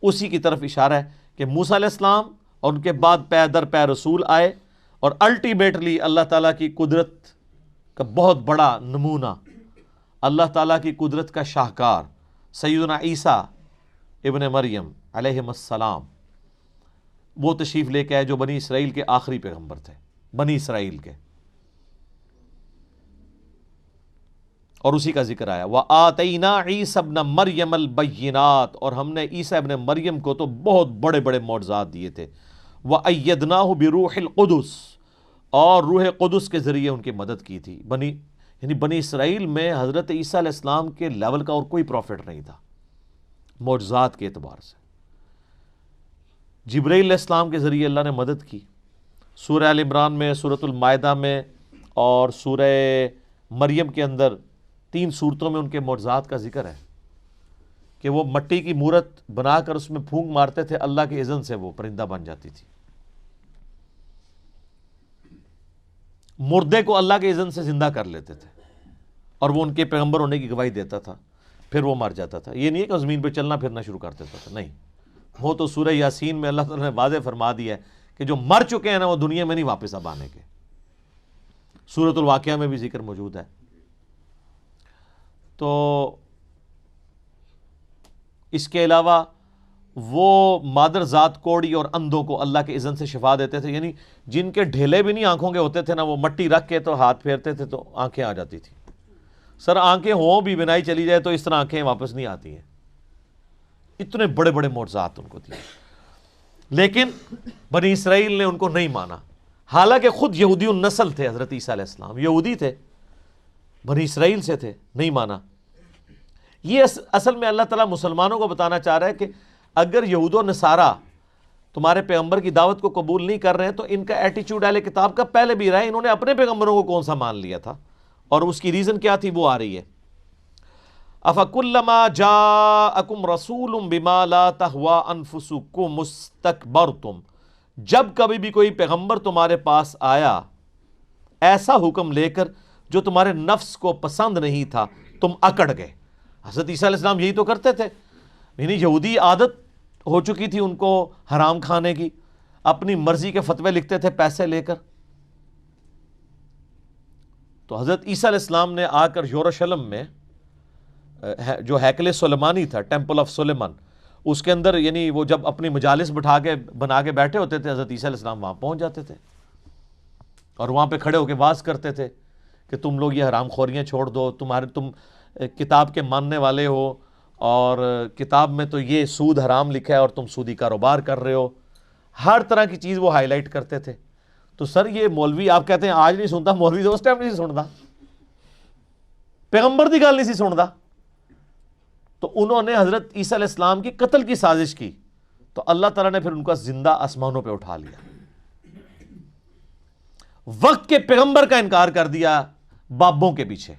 A: اسی کی طرف اشارہ ہے کہ موسیٰ علیہ السلام اور ان کے بعد پے در پے رسول آئے، اور الٹیمیٹلی اللہ تعالیٰ کی قدرت کا بہت بڑا نمونہ، اللہ تعالیٰ کی قدرت کا شاہکار سیدنا عیسیٰ ابن مریم علیہ السلام وہ تشریف لے کے آئے جو بنی اسرائیل کے آخری پیغمبر تھے، بنی اسرائیل کے، اور اسی کا ذکر آیا وَآتَيْنَا عِيسَى ابْنَ مَرْيَمَ الْبَيِّنَاتِ، اور ہم نے عیسیٰ ابن مریم کو تو بہت بڑے بڑے معجزات دیے تھے، وَأَيَّدْنَاهُ بِرُوحِ الْقُدُسِ، اور روح قدس کے ذریعے ان کی مدد کی تھی۔ یعنی بنی اسرائیل میں حضرت عیسیٰ علیہ السلام کے لیول کا اور کوئی پروفٹ نہیں تھا معجزات کے اعتبار سے۔ جبرائیل علیہ السلام کے ذریعے اللہ نے مدد کی، سورہ آل عمران میں، سورۃ المائدہ میں اور سورہ مریم کے اندر 3 صورتوں میں ان کے معجزات کا ذکر ہے کہ وہ مٹی کی مورت بنا کر اس میں پھونک مارتے تھے، اللہ کے اذن سے وہ پرندہ بن جاتی تھی، مردے کو اللہ کے اذن سے زندہ کر لیتے تھے، اور وہ ان کے پیغمبر ہونے کی گواہی دیتا تھا، پھر وہ مر جاتا تھا۔ یہ نہیں ہے کہ زمین پہ چلنا پھرنا شروع کر دیتا تھا، نہیں، وہ تو سورہ یاسین میں اللہ تعالیٰ نے واضح فرما دیا ہے کہ جو مر چکے ہیں نا وہ دنیا میں نہیں واپس اب آنے کے۔ سورۃ الواقعہ میں بھی ذکر موجود ہے۔ تو اس کے علاوہ وہ مادر ذات کوڑی اور اندھوں کو اللہ کے اذن سے شفا دیتے تھے، یعنی جن کے ڈھیلے بھی نہیں آنکھوں کے ہوتے تھے نا، وہ مٹی رکھ کے تو ہاتھ پھیرتے تھے تو آنکھیں آ جاتی تھی۔ سر آنکھیں ہوں بھی، بنائی چلی جائے تو اس طرح آنکھیں واپس نہیں آتی ہیں، اتنے بڑے بڑے معجزات ان کو دیے، لیکن بنی اسرائیل نے ان کو نہیں مانا، حالانکہ خود یہودی النسل تھے حضرت عیسیٰ علیہ السلام، یہودی تھے، بنی اسرائیل سے تھے، نہیں مانا۔ یہ اصل میں اللہ تعالیٰ مسلمانوں کو بتانا چاہ رہا ہے کہ اگر یہود و نصارہ تمہارے پیغمبر کی دعوت کو قبول نہیں کر رہے ہیں تو ان کا ایٹیچیوڈ اہل کتاب کا پہلے بھی رہا ہے، انہوں نے اپنے پیغمبروں کو کون سا مان لیا تھا، اور اس کی ریزن کیا تھی وہ آ رہی ہے۔ أَفَكُلَّمَا جَاءَكُمْ رَسُولٌ بِمَا لَا تَهْوَىٰ أَنفُسُكُمُ اسْتَكْبَرْتُمْ، جب کبھی بھی کوئی پیغمبر تمہارے پاس آیا ایسا حکم لے کر جو تمہارے نفس کو پسند نہیں تھا، تم اکڑ گئے۔ حضرت عیسیٰ علیہ السلام یہی تو کرتے تھے، یعنی یہودی عادت ہو چکی تھی ان کو حرام کھانے کی، اپنی مرضی کے فتوے لکھتے تھے پیسے لے کر۔ تو حضرت عیسیٰ علیہ السلام نے آ کر یروشلم میں جو ہیکل سلیمانی تھا، ٹیمپل آف سلیمان، اس کے اندر یعنی وہ جب اپنی مجالس بنا کے بیٹھے ہوتے تھے، حضرت عیسیٰ علیہ السلام وہاں پہنچ جاتے تھے اور وہاں پہ کھڑے ہو کے واز کرتے تھے کہ تم لوگ یہ حرام خوریاں چھوڑ دو، تم کتاب کے ماننے والے ہو، اور کتاب میں تو یہ سود حرام لکھا ہے اور تم سودی کاروبار کر رہے ہو، ہر طرح کی چیز وہ ہائی لائٹ کرتے تھے۔ تو سر یہ مولوی آپ کہتے ہیں آج نہیں سنتا، مولوی تو اس ٹائم نہیں سنتا، پیغمبر دی گل نہیں سی سنتا۔ تو انہوں نے حضرت عیسیٰ علیہ السلام کی قتل کی سازش کی، تو اللہ تعالیٰ نے پھر ان کا زندہ آسمانوں پہ اٹھا لیا، وقت کے پیغمبر کا انکار کر دیا بابوں کے پیچھے،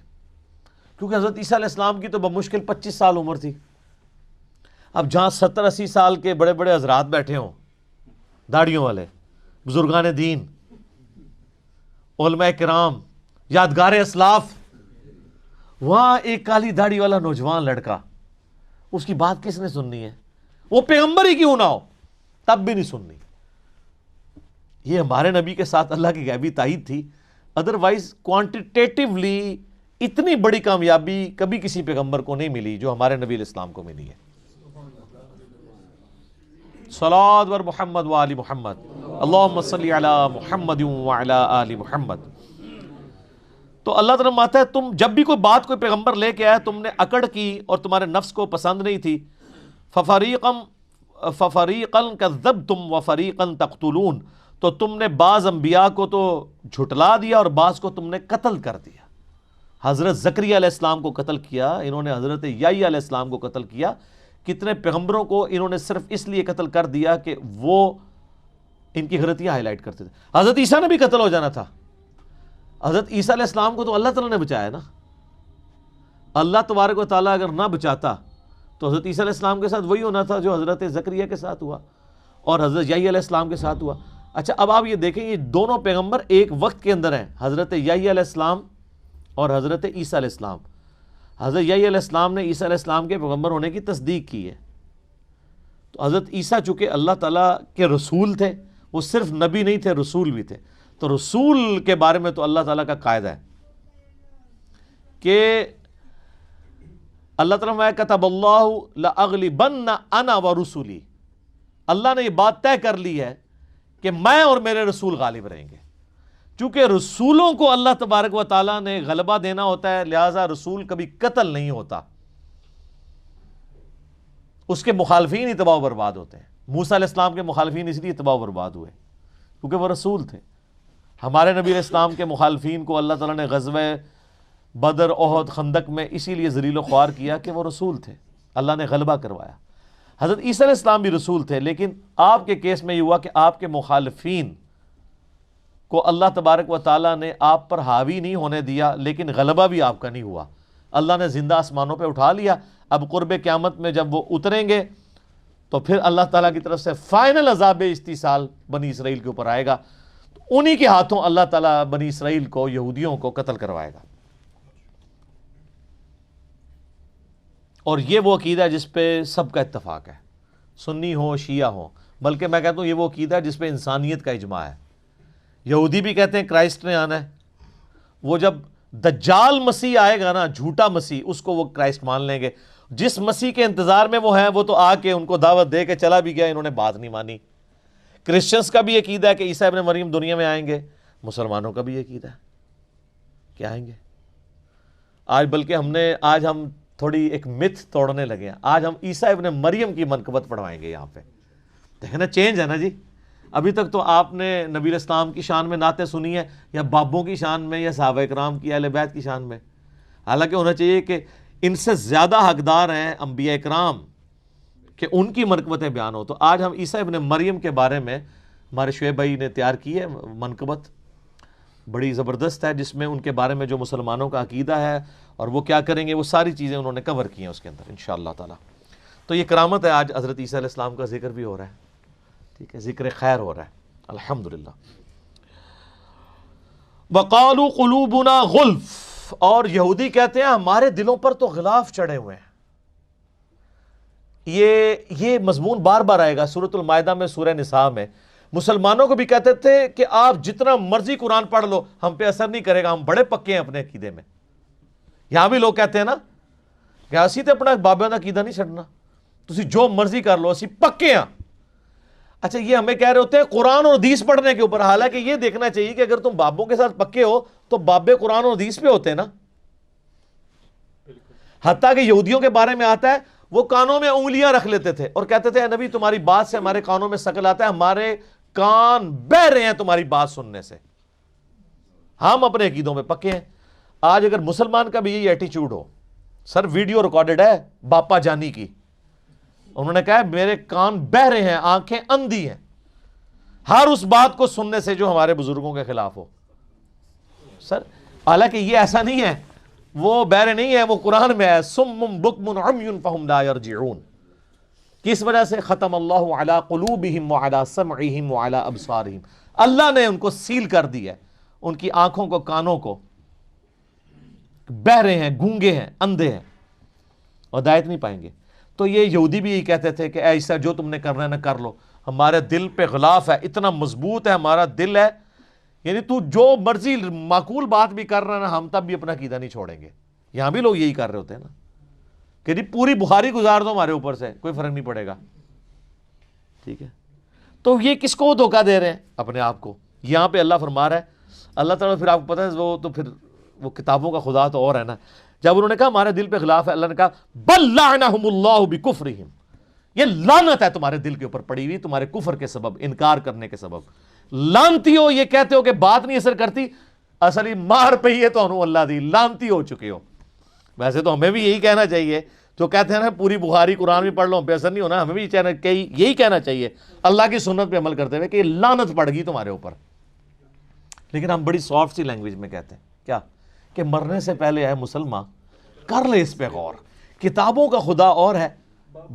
A: کیونکہ حضرت عیسیٰ علیہ السلام کی تو بمشکل 25 سال عمر تھی۔ اب جہاں 70-80 سال کے بڑے بڑے حضرات بیٹھے ہوں، داڑھیوں والے بزرگان دین، علماء کرام، یادگار اسلاف، وہاں ایک کالی داڑھی والا نوجوان لڑکا، اس کی بات کس نے سننی ہے؟ وہ پیغمبر ہی کیوں نہ ہو، تب بھی نہیں سننی۔ یہ ہمارے نبی کے ساتھ اللہ کی غیبی تائید تھی، ادروائز کوانٹیٹیولی اتنی بڑی کامیابی کبھی کسی پیغمبر کو نہیں ملی جو ہمارے نبی علیہ السلام کو ملی ہے۔ صلوات بر محمد و آل محمد، اللہم صلی علی محمد و علی آل محمد۔ تو اللہ تعالیٰ فرماتا ہے تم جب بھی کوئی بات کوئی پیغمبر لے کے آیا تم نے اکڑ کی اور تمہارے نفس کو پسند نہیں تھی، فَفَرِيقًا كَذَّبْتُمْ وَفَرِيقًا تَقْتُلُونَ، تو تم نے بعض انبیاء کو تو جھٹلا دیا اور بعض کو تم نے قتل کر دیا۔ حضرت زکریا علیہ السلام کو قتل کیا انہوں نے، حضرت یحییٰ علیہ السلام کو قتل کیا، کتنے پیغمبروں کو انہوں نے صرف اس لیے قتل کر دیا کہ وہ ان کی غلطیاں ہائی لائٹ کرتے تھے۔ حضرت عیسیٰ نے بھی قتل ہو جانا تھا، حضرت عیسیٰ علیہ السلام کو تو اللہ تعالیٰ نے بچایا نا۔ اللہ تبارک و تعالیٰ اگر نہ بچاتا تو حضرت عیسیٰ علیہ السلام کے ساتھ وہی ہونا تھا جو حضرت زکریا کے ساتھ ہوا اور حضرت یحییٰ علیہ السلام کے ساتھ ہوا۔ اچھا اب آپ یہ دیکھیں یہ دونوں پیغمبر ایک وقت کے اندر ہیں، حضرت یحییٰ علیہ السلام اور حضرت عیسیٰ علیہ السلام۔ حضرت یحییٰ علیہ السلام نے عیسیٰ علیہ السلام کے پیغمبر ہونے کی تصدیق کی ہے، تو حضرت عیسیٰ چونکہ اللہ تعالیٰ کے رسول تھے، وہ صرف نبی نہیں تھے، رسول بھی تھے، تو رسول کے بارے میں تو اللہ تعالیٰ کا قاعدہ ہے کہ اللہ تعالیٰ میں کتب اللہ لأغلبن انا ورسلی، اللہ نے یہ بات طے کر لی ہے کہ میں اور میرے رسول غالب رہیں گے۔ چونکہ رسولوں کو اللہ تبارک و تعالیٰ نے غلبہ دینا ہوتا ہے، لہٰذا رسول کبھی قتل نہیں ہوتا، اس کے مخالفین ہی تباہ و برباد ہوتے ہیں۔ موسیٰ علیہ السلام کے مخالفین اس لیے تباہ و برباد ہوئے کیونکہ وہ رسول تھے۔ ہمارے نبی علیہ السلام کے مخالفین کو اللہ تعالیٰ نے غزوہ بدر، احد، خندق میں اسی لیے ذلیل و خوار کیا کہ وہ رسول تھے، اللہ نے غلبہ کروایا۔ حضرت عیسیٰ علیہ السلام بھی رسول تھے، لیکن آپ کے کیس میں یہ ہوا کہ آپ کے مخالفین کو اللہ تبارک و تعالیٰ نے آپ پر حاوی نہیں ہونے دیا، لیکن غلبہ بھی آپ کا نہیں ہوا، اللہ نے زندہ آسمانوں پہ اٹھا لیا۔ اب قرب قیامت میں جب وہ اتریں گے تو پھر اللہ تعالیٰ کی طرف سے فائنل عذاب استیصال بنی اسرائیل کے اوپر آئے گا، انہی کے ہاتھوں اللہ تعالیٰ بنی اسرائیل کو، یہودیوں کو قتل کروائے گا۔ اور یہ وہ عقیدہ ہے جس پہ سب کا اتفاق ہے، سنی ہو شیعہ ہو، بلکہ میں کہتا ہوں یہ وہ عقیدہ ہے جس پہ انسانیت کا اجماع ہے۔ یہودی بھی کہتے ہیں کرائسٹ نے آنا ہے، وہ جب دجال مسیح آئے گا نا، جھوٹا مسیح، اس کو وہ کرائسٹ مان لیں گے۔ جس مسیح کے انتظار میں وہ ہیں وہ تو آ کے ان کو دعوت دے کے چلا بھی گیا، انہوں نے بات نہیں مانی۔ کرسچنز کا بھی عقیدہ ہے کہ عیسیٰ ابن مریم دنیا میں آئیں گے، مسلمانوں کا بھی عقیدہ ہے کہ آئیں گے۔ آج بلکہ آج ہم تھوڑی ایک متھ توڑنے لگے ہیں، آج ہم عیسیٰ ابن مریم کی منقبت پڑھوائیں گے یہاں پہ۔ دیکھیں نا چینج ہے نا جی، ابھی تک تو آپ نے نبی علیہ السلام کی شان میں نعتیں سنی ہے، یا بابوں کی شان میں، یا صحابہ کرام کی، اہل بیت کی شان میں، حالانکہ ہونا چاہیے کہ ان سے زیادہ حقدار ہیں انبیاء کرام کہ ان کی منقبتیں بیان ہو۔ تو آج ہم عیسیٰ ابن مریم کے بارے میں ہمارے شعیب بھائی نے تیار کی ہے منقبت، بڑی زبردست ہے، جس میں ان کے بارے میں جو مسلمانوں کا عقیدہ ہے اور وہ کیا کریں گے، وہ ساری چیزیں انہوں نے کور کی ہیں اس کے اندر انشاءاللہ تعالی۔ تو یہ کرامت ہے، آج حضرت عیسیٰ علیہ السلام کا ذکر بھی ہو رہا ہے، ٹھیک ہے، ذکر خیر ہو رہا ہے الحمدللہ۔ وقالوا قلوبنا غلف، اور یہودی کہتے ہیں ہمارے دلوں پر تو غلاف چڑھے ہوئے ہیں۔ یہ مضمون بار بار آئے گا سورۃ المائدہ میں، سورہ نساء میں۔ مسلمانوں کو بھی کہتے تھے کہ آپ جتنا مرضی قرآن پڑھ لو ہم پہ اثر نہیں کرے گا، ہم بڑے پکے ہیں اپنے عقیدے میں۔ یہاں بھی لوگ کہتے ہیں نا کہ اسی تے اپنا بابیاں دا عقیدہ نہیں چھڑنا، تسی جو مرضی کر لو اسی پکے ہیں۔ اچھا یہ ہمیں کہہ رہے ہوتے ہیں قرآن اور حدیث پڑھنے کے اوپر، حالانکہ یہ دیکھنا چاہیے کہ اگر تم بابوں کے ساتھ پکے ہو تو بابے قرآن اور حدیث پہ ہوتے ہیں نا۔ حتیٰ کہ یہودیوں کے بارے میں آتا ہے وہ کانوں میں انگلیاں رکھ لیتے تھے اور کہتے تھے اے نبی تمہاری بات سے ہمارے کانوں میں سکل آتا ہے، ہمارے کان بہ رہے ہیں تمہاری بات سننے سے۔ ہم اپنے عقیدوں میں پکے ہیں۔ آج اگر مسلمان کا بھی یہی ایٹیچیوڈ ہو، سر ویڈیو ریکارڈڈ ہے باپا جانی کی، انہوں نے کہا میرے کان بہ رہے ہیں، آنکھیں اندھی ہیں ہر اس بات کو سننے سے جو ہمارے بزرگوں کے خلاف ہو۔ سر حالانکہ یہ ایسا نہیں ہے، وہ بہرے نہیں ہے، وہ قرآن میں ہے صم بکم عمی فہم لا یرجعون۔ کس وجہ سے؟ ختم اللہ علی قلوبہم وعلی سمعہم وعلی ابصارہم، اللہ نے ان کو سیل کر دیا ہے، ان کی آنکھوں کو، کانوں کو، بہرے ہیں، گونگے ہیں، اندھے ہیں، ہدایت نہیں پائیں گے۔ تو یہ یہودی بھی یہی کہتے تھے کہ ایسا جو تم نے کرنا ہے نہ کر لو، ہمارے دل پہ غلاف ہے، اتنا مضبوط ہے ہمارا دل ہے، یعنی تو جو مرضی معقول بات بھی کر رہا ہے نا، ہم تب بھی اپنا عقیدہ نہیں چھوڑیں گے۔ یہاں بھی لوگ یہی کر رہے ہوتے ہیں نا کہ جی پوری بخاری گزار دو ہمارے اوپر سے، کوئی فرق نہیں پڑے گا، ٹھیک ہے۔ تو یہ کس کو دھوکہ دے رہے ہیں؟ اپنے آپ کو۔ یہاں پہ اللہ فرما رہا ہے، اللہ تعالیٰ پھر آپ کو پتہ ہے وہ تو پھر وہ کتابوں کا خدا تو اور ہے نا. جب انہوں نے کہا ہمارے دل پہ غلاف ہے, اللہ نے کہا بل لعنہم اللہ بکفرہم, یہ لعنت ہے تمہارے دل کے اوپر پڑی ہوئی تمہارے کفر کے سبب, انکار کرنے کے سبب. لعنتی ہو, یہ کہتے ہو کہ بات نہیں اثر کرتی, اصلی مار پئی ہے تو انہوں اللہ دی, لعنتی ہو چکے ہو. ویسے تو ہمیں بھی یہی کہنا چاہیے, جو کہتے ہیں نا پوری بخاری قرآن بھی پڑھ لو پہ اثر نہیں ہونا, ہمیں بھی یہی کہنا چاہیے اللہ کی سنت پہ عمل کرتے ہوئے کہ یہ لعنت پڑ گئی تمہارے اوپر. لیکن ہم بڑی سافٹ سی لینگویج میں کہتے ہیں کیا, کہ مرنے سے پہلے ہے مسلمان کر لے اس پہ غور, کتابوں کا خدا اور ہے,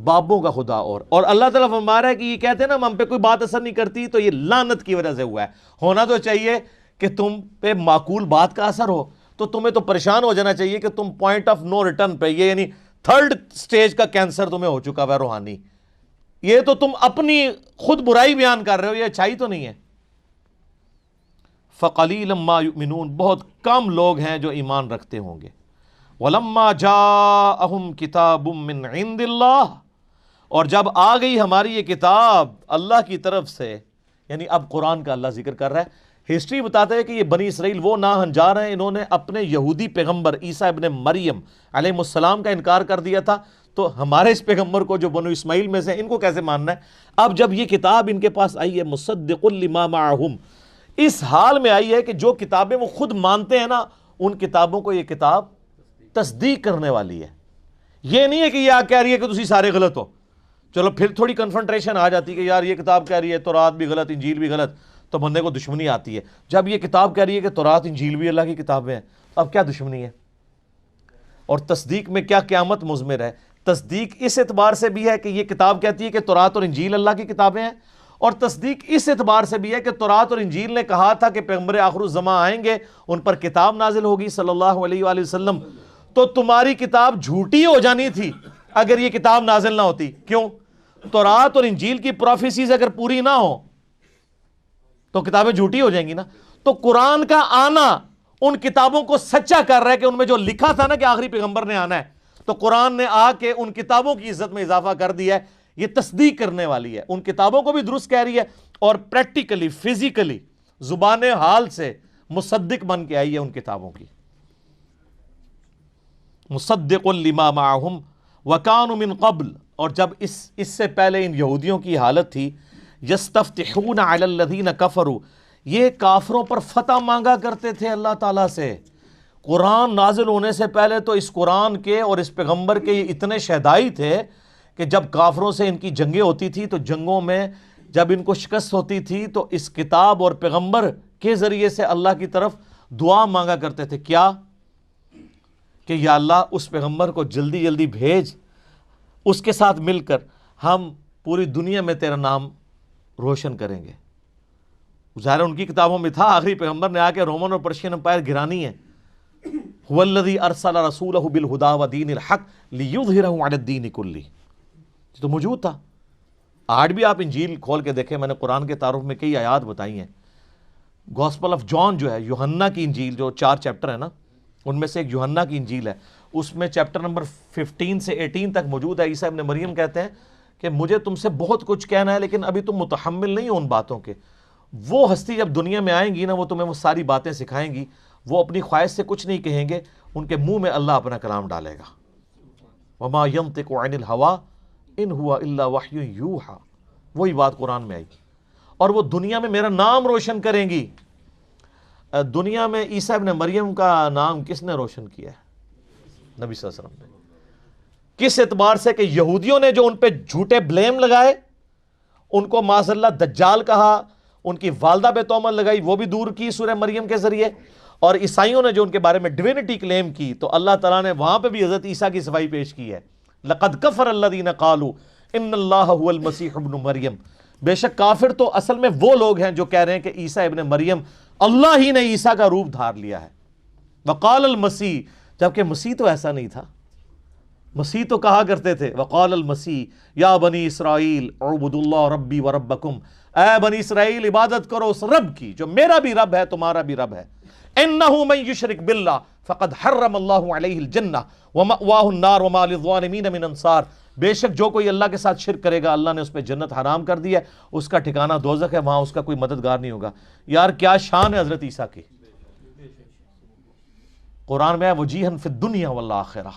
A: بابوں کا خدا اور اللہ تعالیٰ فرما رہا ہے کہ یہ کہتے ہیں نا ہم پہ کوئی بات اثر نہیں کرتی, تو یہ لعنت کی وجہ سے ہوا ہے. ہونا تو چاہیے کہ تم پہ معقول بات کا اثر ہو, تو تمہیں تو پریشان ہو جانا چاہیے کہ تم پوائنٹ آف نو ریٹرن پہ, یہ یعنی تھرڈ سٹیج کا کینسر تمہیں ہو چکا ہے روحانی. یہ تو تم اپنی خود برائی بیان کر رہے ہو, یہ اچھائی تو نہیں ہے. فَقَلِيلًا مَا يُؤْمِنُونَ, بہت کم لوگ ہیں جو ایمان رکھتے ہوں گے. وَلَمَّا جَاءَهُمْ كِتَابٌ مِّنْ عِندِ اللَّهِ, اور جب آ گئی ہماری یہ کتاب اللہ کی طرف سے, یعنی اب قرآن کا اللہ ذکر کر رہا ہے. ہسٹری بتاتا ہے کہ یہ بنی اسرائیل وہ ناہنجار ہیں, انہوں نے اپنے یہودی پیغمبر عیسیٰ ابن مریم علیہ السلام کا انکار کر دیا تھا, تو ہمارے اس پیغمبر کو جو بنو اسماعیل میں سے ان کو کیسے ماننا ہے. اب جب یہ کتاب ان کے پاس آئی ہے مصدق لما معہم, اس حال میں آئی ہے کہ جو کتابیں وہ خود مانتے ہیں نا, ان کتابوں کو یہ کتاب تصدیق کرنے والی ہے. یہ نہیں ہے کہ یہ کہہ رہی ہے کہ تسی سارے غلط ہو, چلو پھر تھوڑی کنفرنٹریشن آ جاتی ہے کہ یار یہ کتاب کہہ رہی ہے تورات بھی غلط انجیل بھی غلط, تو بندے کو دشمنی آتی ہے. جب یہ کتاب کہہ رہی ہے کہ تورات انجیل بھی اللہ کی کتابیں ہیں, اب کیا دشمنی ہے. اور تصدیق میں کیا قیامت مضمر ہے. تصدیق اس اعتبار سے بھی ہے کہ یہ کتاب کہتی ہے کہ تورات اور انجیل اللہ کی کتابیں ہیں, اور تصدیق اس اعتبار سے بھی ہے کہ تورات اور انجیل نے کہا تھا کہ پیغمبر آخر الزمان آئیں گے, ان پر کتاب نازل ہوگی صلی اللہ علیہ وآلہ وسلم. تو تمہاری کتاب جھوٹی ہو جانی تھی اگر یہ کتاب نازل نہ ہوتی. کیوں؟ تورات اور انجیل کی پروفیسیز اگر پوری نہ ہو تو کتابیں جھوٹی ہو جائیں گی نا. تو قرآن کا آنا ان کتابوں کو سچا کر رہا ہے کہ ان میں جو لکھا تھا نا کہ آخری پیغمبر نے آنا ہے, تو قرآن نے آ کے ان کتابوں کی عزت میں اضافہ کر دیا ہے. یہ تصدیق کرنے والی ہے, ان کتابوں کو بھی درست کہہ رہی ہے, اور پریکٹیکلی فزیکلی زبان حال سے مصدق بن کے آئی ہے ان کتابوں کی. مصدق لما معہم وکانوا من قبل, اور جب اس سے پہلے ان یہودیوں کی حالت تھی یستفتحون علی الذین کفروا, یہ کافروں پر فتح مانگا کرتے تھے اللہ تعالیٰ سے. قرآن نازل ہونے سے پہلے تو اس قرآن کے اور اس پیغمبر کے یہ اتنے شہدائی تھے کہ جب کافروں سے ان کی جنگیں ہوتی تھی تو جنگوں میں جب ان کو شکست ہوتی تھی تو اس کتاب اور پیغمبر کے ذریعے سے اللہ کی طرف دعا مانگا کرتے تھے. کیا؟ کہ یا اللہ اس پیغمبر کو جلدی جلدی بھیج, اس کے ساتھ مل کر ہم پوری دنیا میں تیرا نام روشن کریں گے. ظاہر ان کی کتابوں میں تھا آخری پیغمبر نے آ کے رومن اور پرشین امپائر گرانی ہے. هو الذی ارسل رسولہ بالہدی ودین الحق لیظہرہ علی الدین کلہ, تو موجود تھا. آج بھی آپ انجیل کھول کے دیکھیں, میں نے قرآن کے تعارف میں کئی آیات بتائی ہیں. گاسپل آف جان جو ہے, یوحنا کی انجیل جو 4 چیپٹر ہے نا, ان میں سے ایک یوحنا کی انجیل ہے, اس میں چیپٹر نمبر 15 سے 18 تک موجود ہے. عیسیٰ ابن مریم کہتے ہیں کہ مجھے تم سے بہت کچھ کہنا ہے لیکن ابھی تم متحمل نہیں ہو ان باتوں کے. وہ ہستی جب دنیا میں آئیں گی نا, وہ تمہیں وہ ساری باتیں سکھائیں گی. وہ اپنی خواہش سے کچھ نہیں کہیں گے, ان کے منہ میں اللہ اپنا کلام ڈالے گا. وما ينطق عن الهوى ان هو الا وحی یوحى, وہی بات قرآن میں آئی. اور وہ دنیا میں میرا نام روشن کریں گی. دنیا میں عیسیٰ ابن مریم کا نام کس نے روشن کیا ہے؟ نبی صلی اللہ علیہ وسلم نے. کس اعتبار سے؟ کہ یہودیوں نے جو ان پہ جھوٹے بلیم لگائے, ان کو معاذ اللہ دجال کہا, ان کی والدہ پہ تہمت لگائی, وہ بھی دور کی سورہ مریم کے ذریعے. اور عیسائیوں نے جو ان کے بارے میں ڈیوینٹی کلیم کی, تو اللہ تعالیٰ نے وہاں پہ بھی حضرت عیسیٰ کی صفائی پیش کی ہے. لقد کفر الذین قالوا ان اللہ هو المسیح ابن مریم, بے شک کافر تو اصل میں وہ لوگ ہیں جو کہہ رہے ہیں کہ عیسیٰ ابن مریم اللہ ہی نے عیسیٰ کا روپ دھار لیا ہے. وقال المسیح, جبکہ مسیح تو ایسا نہیں تھا. مسیح تو کہا کرتے تھے وقال المسیح یا بنی اسرائیل اعبدوا اللہ ربی و ربکم, اے بنی اسرائیل عبادت کرو اس رب کی جو میرا بھی رب ہے تمہارا بھی رب ہے. انہ من یشرک باللہ فقد حرم اللہ علیہ الجنہ ومأواہ النار وما للظالمین من انصار, بے شک جو کوئی اللہ کے ساتھ شرک کرے گا اللہ نے اس پہ جنت حرام کر دی ہے, اس کا ٹھکانہ دوزخ ہے, وہاں اس کا کوئی مددگار نہیں ہوگا. یار کیا شان ہے حضرت عیسیٰ کی. قرآن میں ہے وجیہن فی الدنیا والآخرہ،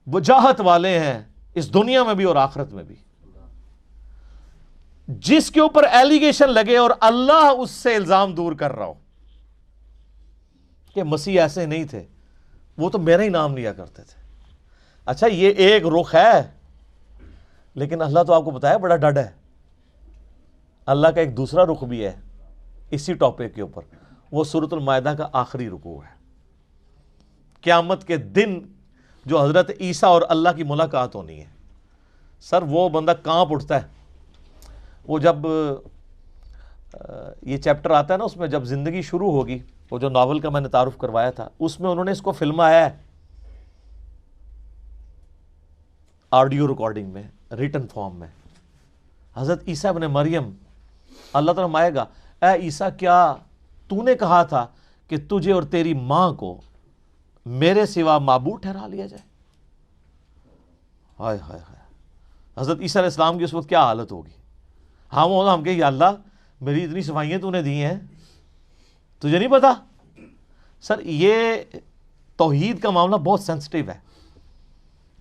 A: وجاہت والے ہیں اس دنیا میں بھی اور آخرت میں بھی. جس کے اوپر ایلیگیشن لگے اور اللہ اس سے الزام دور کر رہا ہو کہ مسیح ایسے نہیں تھے، وہ تو میرا ہی نام لیا کرتے تھے. اچھا یہ ایک رخ ہے، لیکن اللہ تو آپ کو بتایا بڑا ڈڈ ہے. اللہ کا ایک دوسرا رخ بھی ہے اسی ٹاپک کے اوپر، وہ سورۃ المائدہ کا آخری رکوع ہے. قیامت کے دن جو حضرت عیسیٰ اور اللہ کی ملاقات ہونی ہے، سر وہ بندہ کانپ اٹھتا ہے. وہ جب یہ چیپٹر آتا ہے نا، اس میں جب زندگی شروع ہوگی، وہ جو ناول کا میں نے تعارف کروایا تھا، اس میں انہوں نے اس کو فلمایا ہے، آڈیو ریکارڈنگ میں، ریٹن فارم میں. حضرت عیسیٰ ابن مریم، اللہ تعالیٰ فرمائے گا اے عیسیٰ کیا تو نے کہا تھا کہ تجھے اور تیری ماں کو میرے سوا معبود ٹھہرا لیا جائے؟ ہائے ہائے ہائے. حضرت عیسیٰ علیہ السلام کی اس وقت کیا حالت ہوگی؟ ہم کہ یا اللہ میری اتنی صفائیاں تو نے دی ہیں، تجھے نہیں پتا؟ سر یہ توحید کا معاملہ بہت سینسٹیو ہے،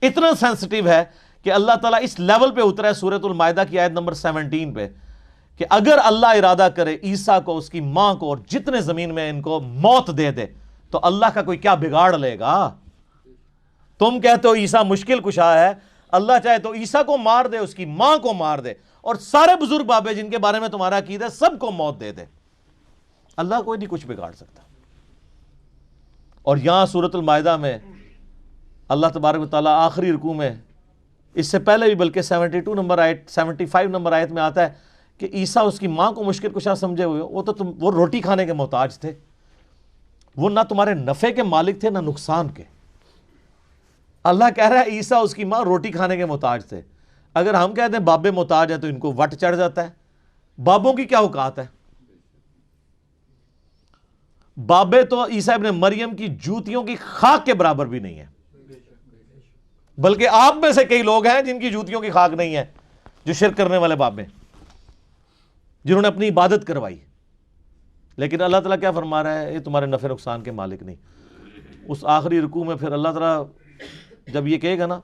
A: اتنا سینسٹیو ہے کہ اللہ تعالیٰ اس لیول پہ اترا ہے سورۃ المائدہ کی آیت نمبر 17 پہ کہ اگر اللہ ارادہ کرے عیسیٰ کو، اس کی ماں کو اور جتنے زمین میں ان کو موت دے دے تو اللہ کا کوئی کیا بگاڑ لے گا؟ تم کہتے ہو عیسیٰ مشکل کشا ہے، اللہ چاہے تو عیسیٰ کو مار دے، اس کی ماں کو مار دے، اور سارے بزرگ بابے جن کے بارے میں تمہارا عقیدہ ہے سب کو موت دے دے، اللہ کوئی نہیں کچھ بگاڑ سکتا. اور یہاں سورۃ المائدہ میں اللہ تبارک و تعالیٰ آخری رکوع میں، اس سے پہلے بھی بلکہ 72 نمبر آیت 75 نمبر آیت میں آتا ہے کہ عیسیٰ اس کی ماں کو مشکل کشا سمجھے ہوئے ہو، وہ روٹی کھانے کے محتاج تھے، وہ نہ تمہارے نفع کے مالک تھے نہ نقصان کے. اللہ کہہ رہا ہے عیسیٰ اس کی ماں روٹی کھانے کے محتاج تھے. اگر ہم کہتے ہیں بابے محتاج ہیں تو ان کو وٹ چڑھ جاتا ہے. بابوں کی کیا اوقات ہے؟ بابے تو عیسیٰ ابن مریم کی جوتیوں کی خاک کے برابر بھی نہیں ہے، بلکہ آپ میں سے کئی لوگ ہیں جن کی جوتیوں کی خاک نہیں ہے، جو شرک کرنے والے بابے، جنہوں نے اپنی عبادت کروائی. لیکن اللہ تعالیٰ کیا فرما رہا ہے؟ یہ تمہارے نفع نقصان کے مالک نہیں. اس آخری رکوع میں پھر اللہ تعالیٰ جب یہ کہے گا نا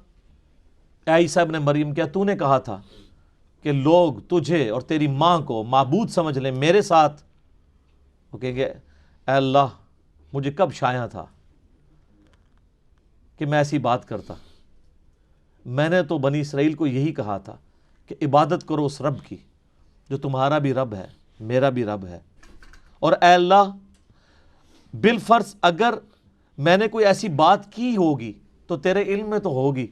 A: اے عیسیٰ ابن مریم کیا تو نے کہا تھا کہ لوگ تجھے اور تیری ماں کو معبود سمجھ لیں میرے ساتھ؟ وہ کہیں گے اے اللہ مجھے کب شایع تھا کہ میں ایسی بات کرتا، میں نے تو بنی اسرائیل کو یہی کہا تھا کہ عبادت کرو اس رب کی جو تمہارا بھی رب ہے میرا بھی رب ہے. اور اے اللہ بالفرض اگر میں نے کوئی ایسی بات کی ہوگی تو تیرے علم میں تو ہوگی،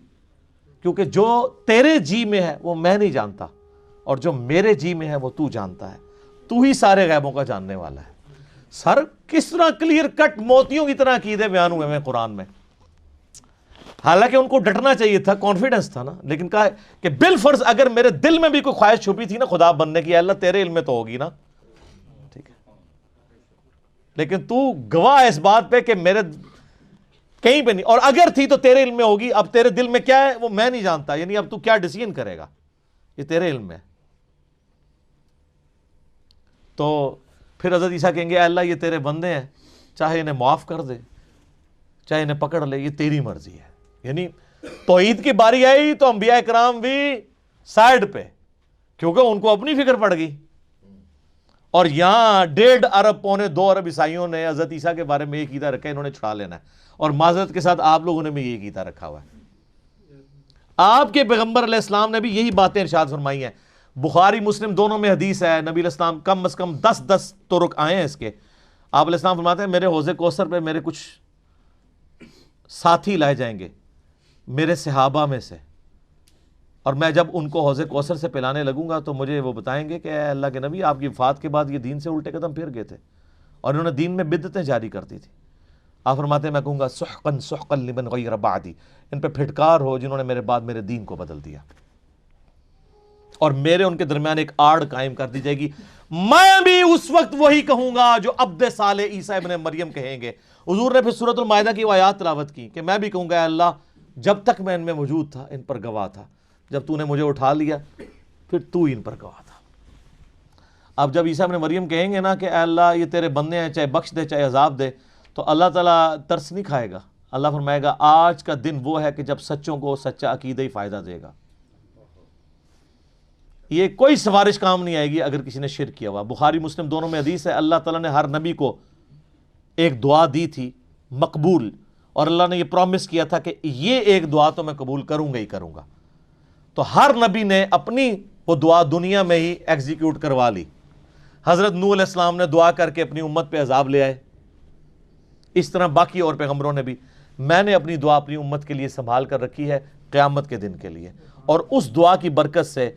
A: کیونکہ جو تیرے جی میں ہے وہ میں نہیں جانتا، اور جو میرے جی میں ہے وہ تو جانتا ہے، تو ہی سارے غیبوں کا جاننے والا ہے. سر کس طرح کلیئر کٹ موتیوں کی طرح عقیدے بیان ہوئے ہیں قرآن میں. حالانکہ ان کو ڈٹنا چاہیے تھا، کانفیڈنس تھا نا، لیکن کہا کہ بالفرض اگر میرے دل میں بھی کوئی خواہش چھپی تھی نا خدا بننے کی، اللہ تیرے علم میں تو ہوگی نا، ٹھیک ہے، لیکن تو گواہ اس بات پہ کہ میرے کہیں پہ نہیں، اور اگر تھی تو تیرے علم میں ہوگی. اب تیرے دل میں کیا ہے وہ میں نہیں جانتا، یعنی اب تو کیا ڈیسیژن کرے گا یہ تیرے علم میں. تو پھر حضرت عیسیٰ کہیں گے اے اللہ یہ تیرے بندے ہیں، چاہے انہیں معاف کر دے چاہے انہیں پکڑ لے، یہ تیری مرضی ہے. یعنی توحید کی باری آئی تو انبیاء کرام بھی سائڈ پہ، کیونکہ ان کو اپنی فکر پڑ گئی. اور یہاں 1.5 ارب پونے 2 ارب عیسائیوں نے حضرت عیسیٰ کے بارے میں یہ عقیدہ رکھا ہے انہوں نے چھڑا لینا ہے، اور معذرت کے ساتھ آپ لوگوں نے بھی یہ عقیدہ رکھا ہوا ہے. آپ کے پیغمبر علیہ السلام نے بھی یہی باتیں ارشاد فرمائی ہیں. بخاری مسلم دونوں میں حدیث ہے، نبی علیہ السلام کم از کم 10 طرق آئے ہیں اس کے. آپ علیہ السلام فرماتے ہیں میرے حوض کوثر پہ میرے کچھ ساتھی لائے جائیں گے میرے صحابہ میں سے، اور میں جب ان کو حوض کوثر سے پلانے لگوں گا تو مجھے وہ بتائیں گے کہ اے اللہ کے نبی آپ کی وفات کے بعد یہ دین سے الٹے قدم پھر گئے تھے اور انہوں نے دین میں بدعتیں جاری کر دی تھی. آپ فرماتے ہیں میں کہوں گا سحقا سحقا لمن غیر بعدی، ان پہ پھٹکار ہو جنہوں نے میرے بعد میرے دین کو بدل دیا، اور میرے ان کے درمیان ایک آڑ قائم کر دی جائے گی. میں بھی اس وقت وہی کہوں گا جو عبد صالح عیسیٰ ابن مریم کہیں گے. حضور نے پھر سورۃ المائدہ کی وہ آیات تلاوت کی کہ میں بھی کہوں گا اے اللہ جب تک میں ان میں موجود تھا ان پر گواہ تھا، جب تو نے مجھے اٹھا لیا پھر تو ان پر گواہ تھا. اب جب عیسیٰ ابن مریم کہیں گے نا کہ اے اللہ یہ تیرے بندے ہیں چاہے بخش دے چاہے عذاب دے، تو اللہ تعالیٰ ترس نہیں کھائے گا؟ اللہ فرمائے گا آج کا دن وہ ہے کہ جب سچوں کو سچا عقیدہ ہی فائدہ دے گا. یہ کوئی سفارش کام نہیں آئے گی اگر کسی نے شرک کیا ہوا. بخاری مسلم دونوں میں حدیث ہے، اللہ تعالیٰ نے ہر نبی کو ایک دعا دی تھی مقبول، اور اللہ نے یہ پرومس کیا تھا کہ یہ ایک دعا تو میں قبول کروں گا ہی کروں گا. تو ہر نبی نے اپنی وہ دعا دنیا میں ہی ایگزیکیوٹ کروا لی. حضرت نوح علیہ السلام نے دعا کر کے اپنی امت پہ عذاب لے آئے. اس طرح باقی اور پیغمبروں نے بھی. میں نے اپنی دعا اپنی امت کے لیے سنبھال کر رکھی ہے قیامت کے دن کے لیے، اور اس دعا کی برکت سے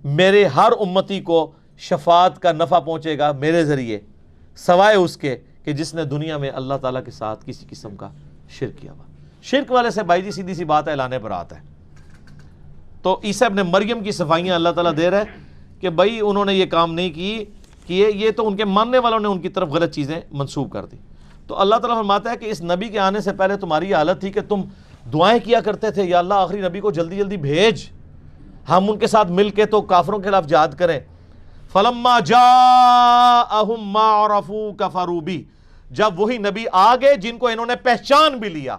A: میرے ہر امتی کو شفاعت کا نفع پہنچے گا میرے ذریعے، سوائے اس کے کہ جس نے دنیا میں اللہ تعالیٰ کے ساتھ کسی قسم کا شرک کیا ہوا. شرک والے سے بھائی جی سیدھی سی بات ہے، اعلان برات ہے. تو عیسیٰ ابن مریم کی صفائیاں اللہ تعالیٰ دے رہا ہے کہ بھائی انہوں نے یہ کام نہیں کیے، یہ تو ان کے ماننے والوں نے ان کی طرف غلط چیزیں منسوب کر دی. تو اللہ تعالیٰ فرماتا ہے کہ اس نبی کے آنے سے پہلے تمہاری حالت تھی کہ تم دعائیں کیا کرتے تھے، یا اللہ آخری نبی کو جلدی جلدی بھیج، ہم ان کے ساتھ مل کے تو کافروں کے خلاف جہاد کریں. فلما جاءہم ما عرفوا کفروا بہ، جب وہی نبی آ گئے جن کو انہوں نے پہچان بھی لیا.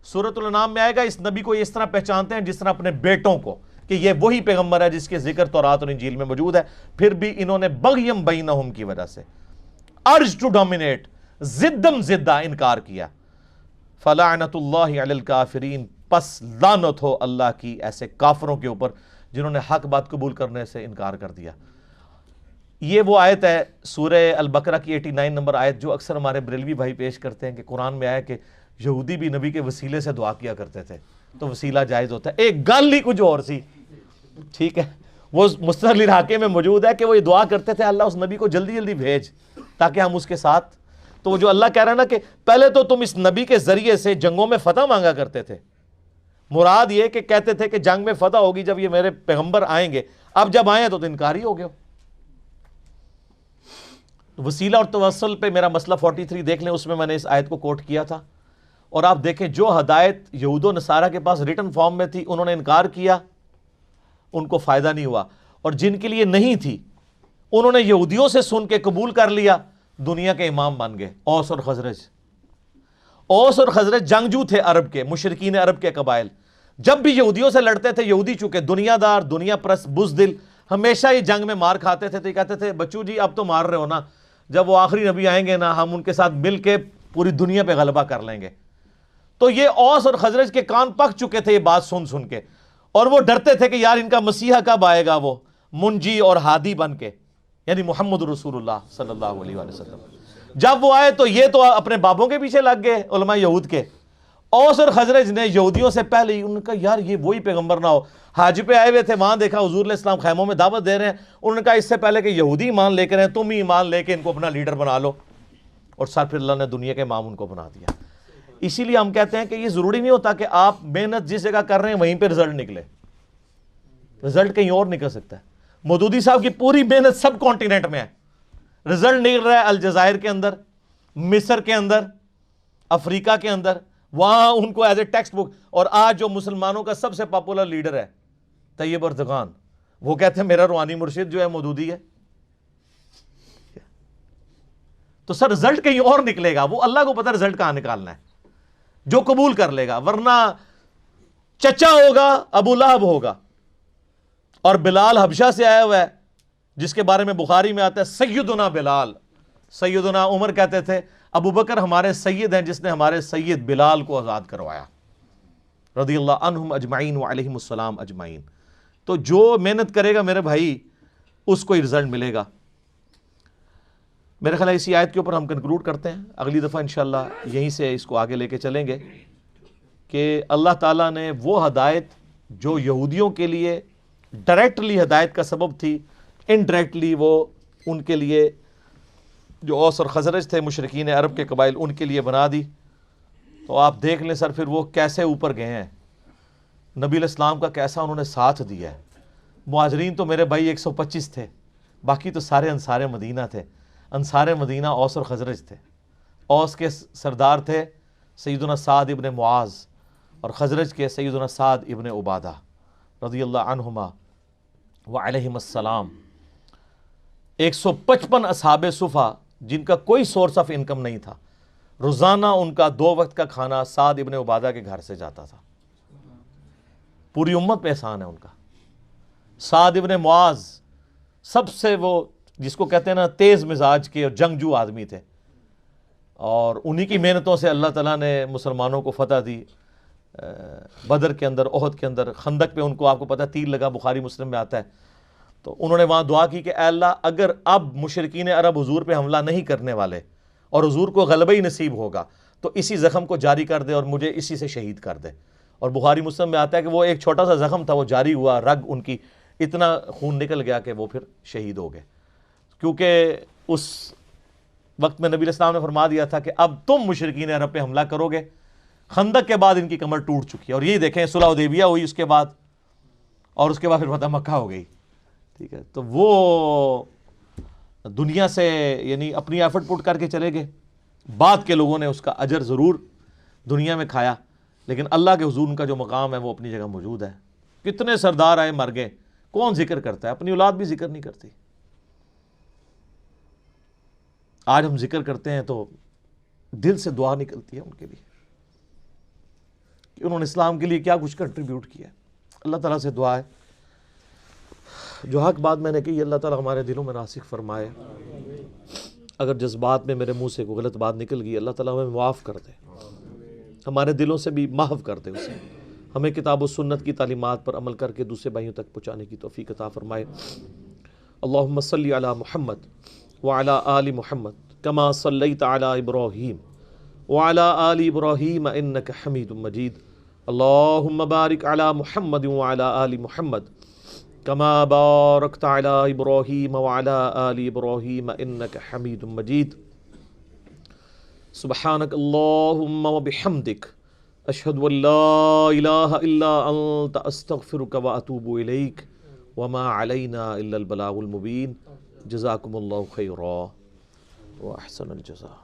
A: سورۃ الانعام میں آئے گا اس نبی کو اس طرح پہچانتے ہیں جس طرح اپنے بیٹوں کو، کہ یہ وہی پیغمبر ہے جس کے ذکر تورات اور انجیل میں موجود ہے. پھر بھی انہوں نے بغیم بینہم کی وجہ سے، ارج ٹو ڈومینیٹ، زدم زدہ انکار کیا. فلعنت اللہ علی الکافرین، پس لعنت ہو اللہ کی ایسے کافروں کے اوپر جنہوں نے حق بات قبول کرنے سے انکار کر دیا. یہ وہ آیت ہے سورہ البقرہ کی 89 نمبر آیت جو اکثر ہمارے بریلوی بھائی پیش کرتے ہیں کہ قرآن میں آیا کہ یہودی بھی نبی کے وسیلے سے دعا کیا کرتے تھے، تو وسیلہ جائز ہوتا ہے. ایک گل ہی کچھ اور سی، ٹھیک ہے، وہ مستدل الحاکم میں موجود ہے کہ وہ یہ دعا کرتے تھے اللہ اس نبی کو جلدی جلدی بھیج تاکہ ہم اس کے ساتھ. تو وہ جو اللہ کہہ رہا ہے نا کہ پہلے تو تم اس نبی کے ذریعے سے جنگوں میں فتح مانگا کرتے تھے، مراد یہ کہ کہتے تھے کہ جنگ میں فتح ہوگی جب یہ میرے پیغمبر آئیں گے، اب جب آئے تو انکاری ہو گئے. وسیلہ اور توسل پہ میرا مسئلہ 43 دیکھ لیں، اس میں نے اس آیت کو کوٹ کیا تھا. اور آپ دیکھیں جو ہدایت یہود و نصارہ کے پاس ریٹن فارم میں تھی انہوں نے انکار کیا، ان کو فائدہ نہیں ہوا. اور جن کے لیے نہیں تھی انہوں نے یہودیوں سے سن کے قبول کر لیا، دنیا کے امام بن گئے. اوس اور خزرج، اوس اور خزرج جنگجو تھے عرب کے، مشرکین عرب کے قبائل. جب بھی یہودیوں سے لڑتے تھے، یہودی چونکہ دنیا دار، دنیا پرست، بزدل، ہمیشہ یہ جنگ میں مار کھاتے تھے. تو یہ کہتے تھے بچو جی اب تو مار رہے ہو نا، جب وہ آخری نبی آئیں گے نا ہم ان کے ساتھ مل کے پوری دنیا پہ غلبہ کر لیں گے. تو یہ اوس اور خزرج کے کان پک چکے تھے یہ بات سن سن کے، اور وہ ڈرتے تھے کہ یار ان کا مسیحا کب آئے گا وہ منجی اور ہادی بن کے، یعنی محمد رسول اللہ صلی اللہ علیہ وآلہ وسلم. جب وہ آئے تو یہ تو اپنے بابوں کے پیچھے لگ گئے علماء یہود کے. اوس اور خزرج نے یہودیوں سے پہلے ہی ان کا یار یہ وہی پیغمبر نہ ہو. حج پہ آئے ہوئے تھے، وہاں دیکھا حضور علیہ السلام خیموں میں دعوت دے رہے ہیں. انہوں نے کہا اس سے پہلے کہ یہودی ایمان لے کر ہیں تم ہی ایمان لے کے ان کو اپنا لیڈر بنا لو. اور سر پھر اللہ نے دنیا کے امام ان کو بنا دیا. اسی لیے ہم کہتے ہیں کہ یہ ضروری نہیں ہوتا کہ آپ محنت جس جگہ کر رہے ہیں وہیں پہ رزلٹ نکلے، رزلٹ کہیں اور نکل سکتا ہے. مودودی صاحب کی پوری محنت سب کانٹیننٹ میں ہے، رزلٹ نکل رہا ہے الجزائر کے اندر، مصر کے اندر، افریقہ کے اندر، وہاں ان کو ایز اے ٹیکسٹ بک. اور آج جو مسلمانوں کا سب سے پاپولر لیڈر ہے طیب اردگان، وہ کہتے ہیں میرا روحانی مرشد جو ہے مودودی ہے. تو سر رزلٹ کہیں اور نکلے گا، وہ اللہ کو پتہ رزلٹ کہاں نکالنا ہے، جو قبول کر لے گا. ورنہ چچا ہوگا ابو لہب ہوگا، اور بلال حبشہ سے آیا ہوا ہے جس کے بارے میں بخاری میں آتا ہے سیدنا بلال. سیدنا عمر کہتے تھے ابو بکر ہمارے سید ہیں جس نے ہمارے سید بلال کو آزاد کروایا، رضی اللہ عنہم اجمعین وعلیہم السلام اجمعین. تو جو محنت کرے گا میرے بھائی اس کو ہی رزلٹ ملے گا. میرے خیال ہے اسی آیت کے اوپر ہم کنکلوڈ کرتے ہیں. اگلی دفعہ انشاءاللہ یہیں سے اس کو آگے لے کے چلیں گے کہ اللہ تعالیٰ نے وہ ہدایت جو یہودیوں کے لیے ڈائریکٹلی ہدایت کا سبب تھی، انڈائریکٹلی وہ ان کے لیے جو اوس اور خزرج تھے مشرکین عرب کے قبائل ان کے لیے بنا دی. تو آپ دیکھ لیں سر پھر وہ کیسے اوپر گئے ہیں، نبی علیہ السلام کا کیسا انہوں نے ساتھ دیا ہے. مہاجرین تو میرے بھائی 125 تھے، باقی تو سارے انصار مدینہ تھے. انصار مدینہ اوس اور خزرج تھے. اوس کے سردار تھے سیدنا سعد ابن معاذ، اور خزرج کے سیدنا سعد ابن عبادہ رضی اللہ عنہما وعلیہم السلام. 155 اصحاب صفا جن کا کوئی سورس آف انکم نہیں تھا، روزانہ ان کا 2 وقت کا کھانا سعد ابن عبادہ کے گھر سے جاتا تھا. پوری امت پہ احسان ہے ان کا. سعد ابن معاذ سب سے وہ جس کو کہتے ہیں نا تیز مزاج کے اور جنگجو آدمی تھے, اور انہی کی محنتوں سے اللہ تعالیٰ نے مسلمانوں کو فتح دی. بدر کے اندر, احد کے اندر, خندق پہ ان کو آپ کو پتہ تیر لگا, بخاری مسلم میں آتا ہے. تو انہوں نے وہاں دعا کی کہ اے اللہ اگر اب مشرکین عرب حضور پہ حملہ نہیں کرنے والے اور حضور کو غلبہ ہی نصیب ہوگا تو اسی زخم کو جاری کر دے اور مجھے اسی سے شہید کر دے. اور بخاری مسلم میں آتا ہے کہ وہ ایک چھوٹا سا زخم تھا, وہ جاری ہوا, رگ ان کی اتنا خون نکل گیا کہ وہ پھر شہید ہو گئے. کیونکہ اس وقت میں نبی علیہ السلام نے فرما دیا تھا کہ اب تم مشرکین عرب پہ حملہ کرو گے. خندق کے بعد ان کی کمر ٹوٹ چکی ہے, اور یہی دیکھیں صلح حدیبیہ ہوئی اس کے بعد, اور اس کے بعد پھر فتح مکہ ہو گئی. ٹھیک ہے, تو وہ دنیا سے یعنی اپنی ایفرٹ پٹ کر کے چلے گئے. بعد کے لوگوں نے اس کا اجر ضرور دنیا میں کھایا, لیکن اللہ کے حضور ان کا جو مقام ہے وہ اپنی جگہ موجود ہے. کتنے سردار آئے مر گئے, کون ذکر کرتا ہے؟ اپنی اولاد بھی ذکر نہیں کرتی. آج ہم ذکر کرتے ہیں تو دل سے دعا نکلتی ہے ان کے لیے کہ انہوں نے اسلام کے لیے کیا کچھ کنٹریبیوٹ کیا ہے. اللہ تعالیٰ سے دعا ہے جو حق بات میں نے کی اللہ تعالیٰ ہمارے دلوں میں راسخ فرمائے. اگر جذبات میں میرے منہ سے کوئی غلط بات نکل گئی اللہ تعالیٰ ہمیں معاف کر دے, ہمارے دلوں سے بھی محو کر دے اسے. ہمیں کتاب و سنت کی تعلیمات پر عمل کر کے دوسرے بھائیوں تک پہنچانے کی توفیق عطا فرمائے. اللہم صلی علی محمد وعلی آل محمد کما صلیت علی ابراہیم وعلی آل ابراہیم انک حمید مجید. اللہم بارک علی محمد وعلی آل محمد کما بارکت علی ابراہیم وعلی آل ابراہیم انک حمید مجید. سبحانک اللہم وبحمدک اشہد ان لا الہ الا انت استغفرک واتوب الیک وما علینا الا البلاغ المبین. جزاکم اللہ خیرا واحسن الجزاء.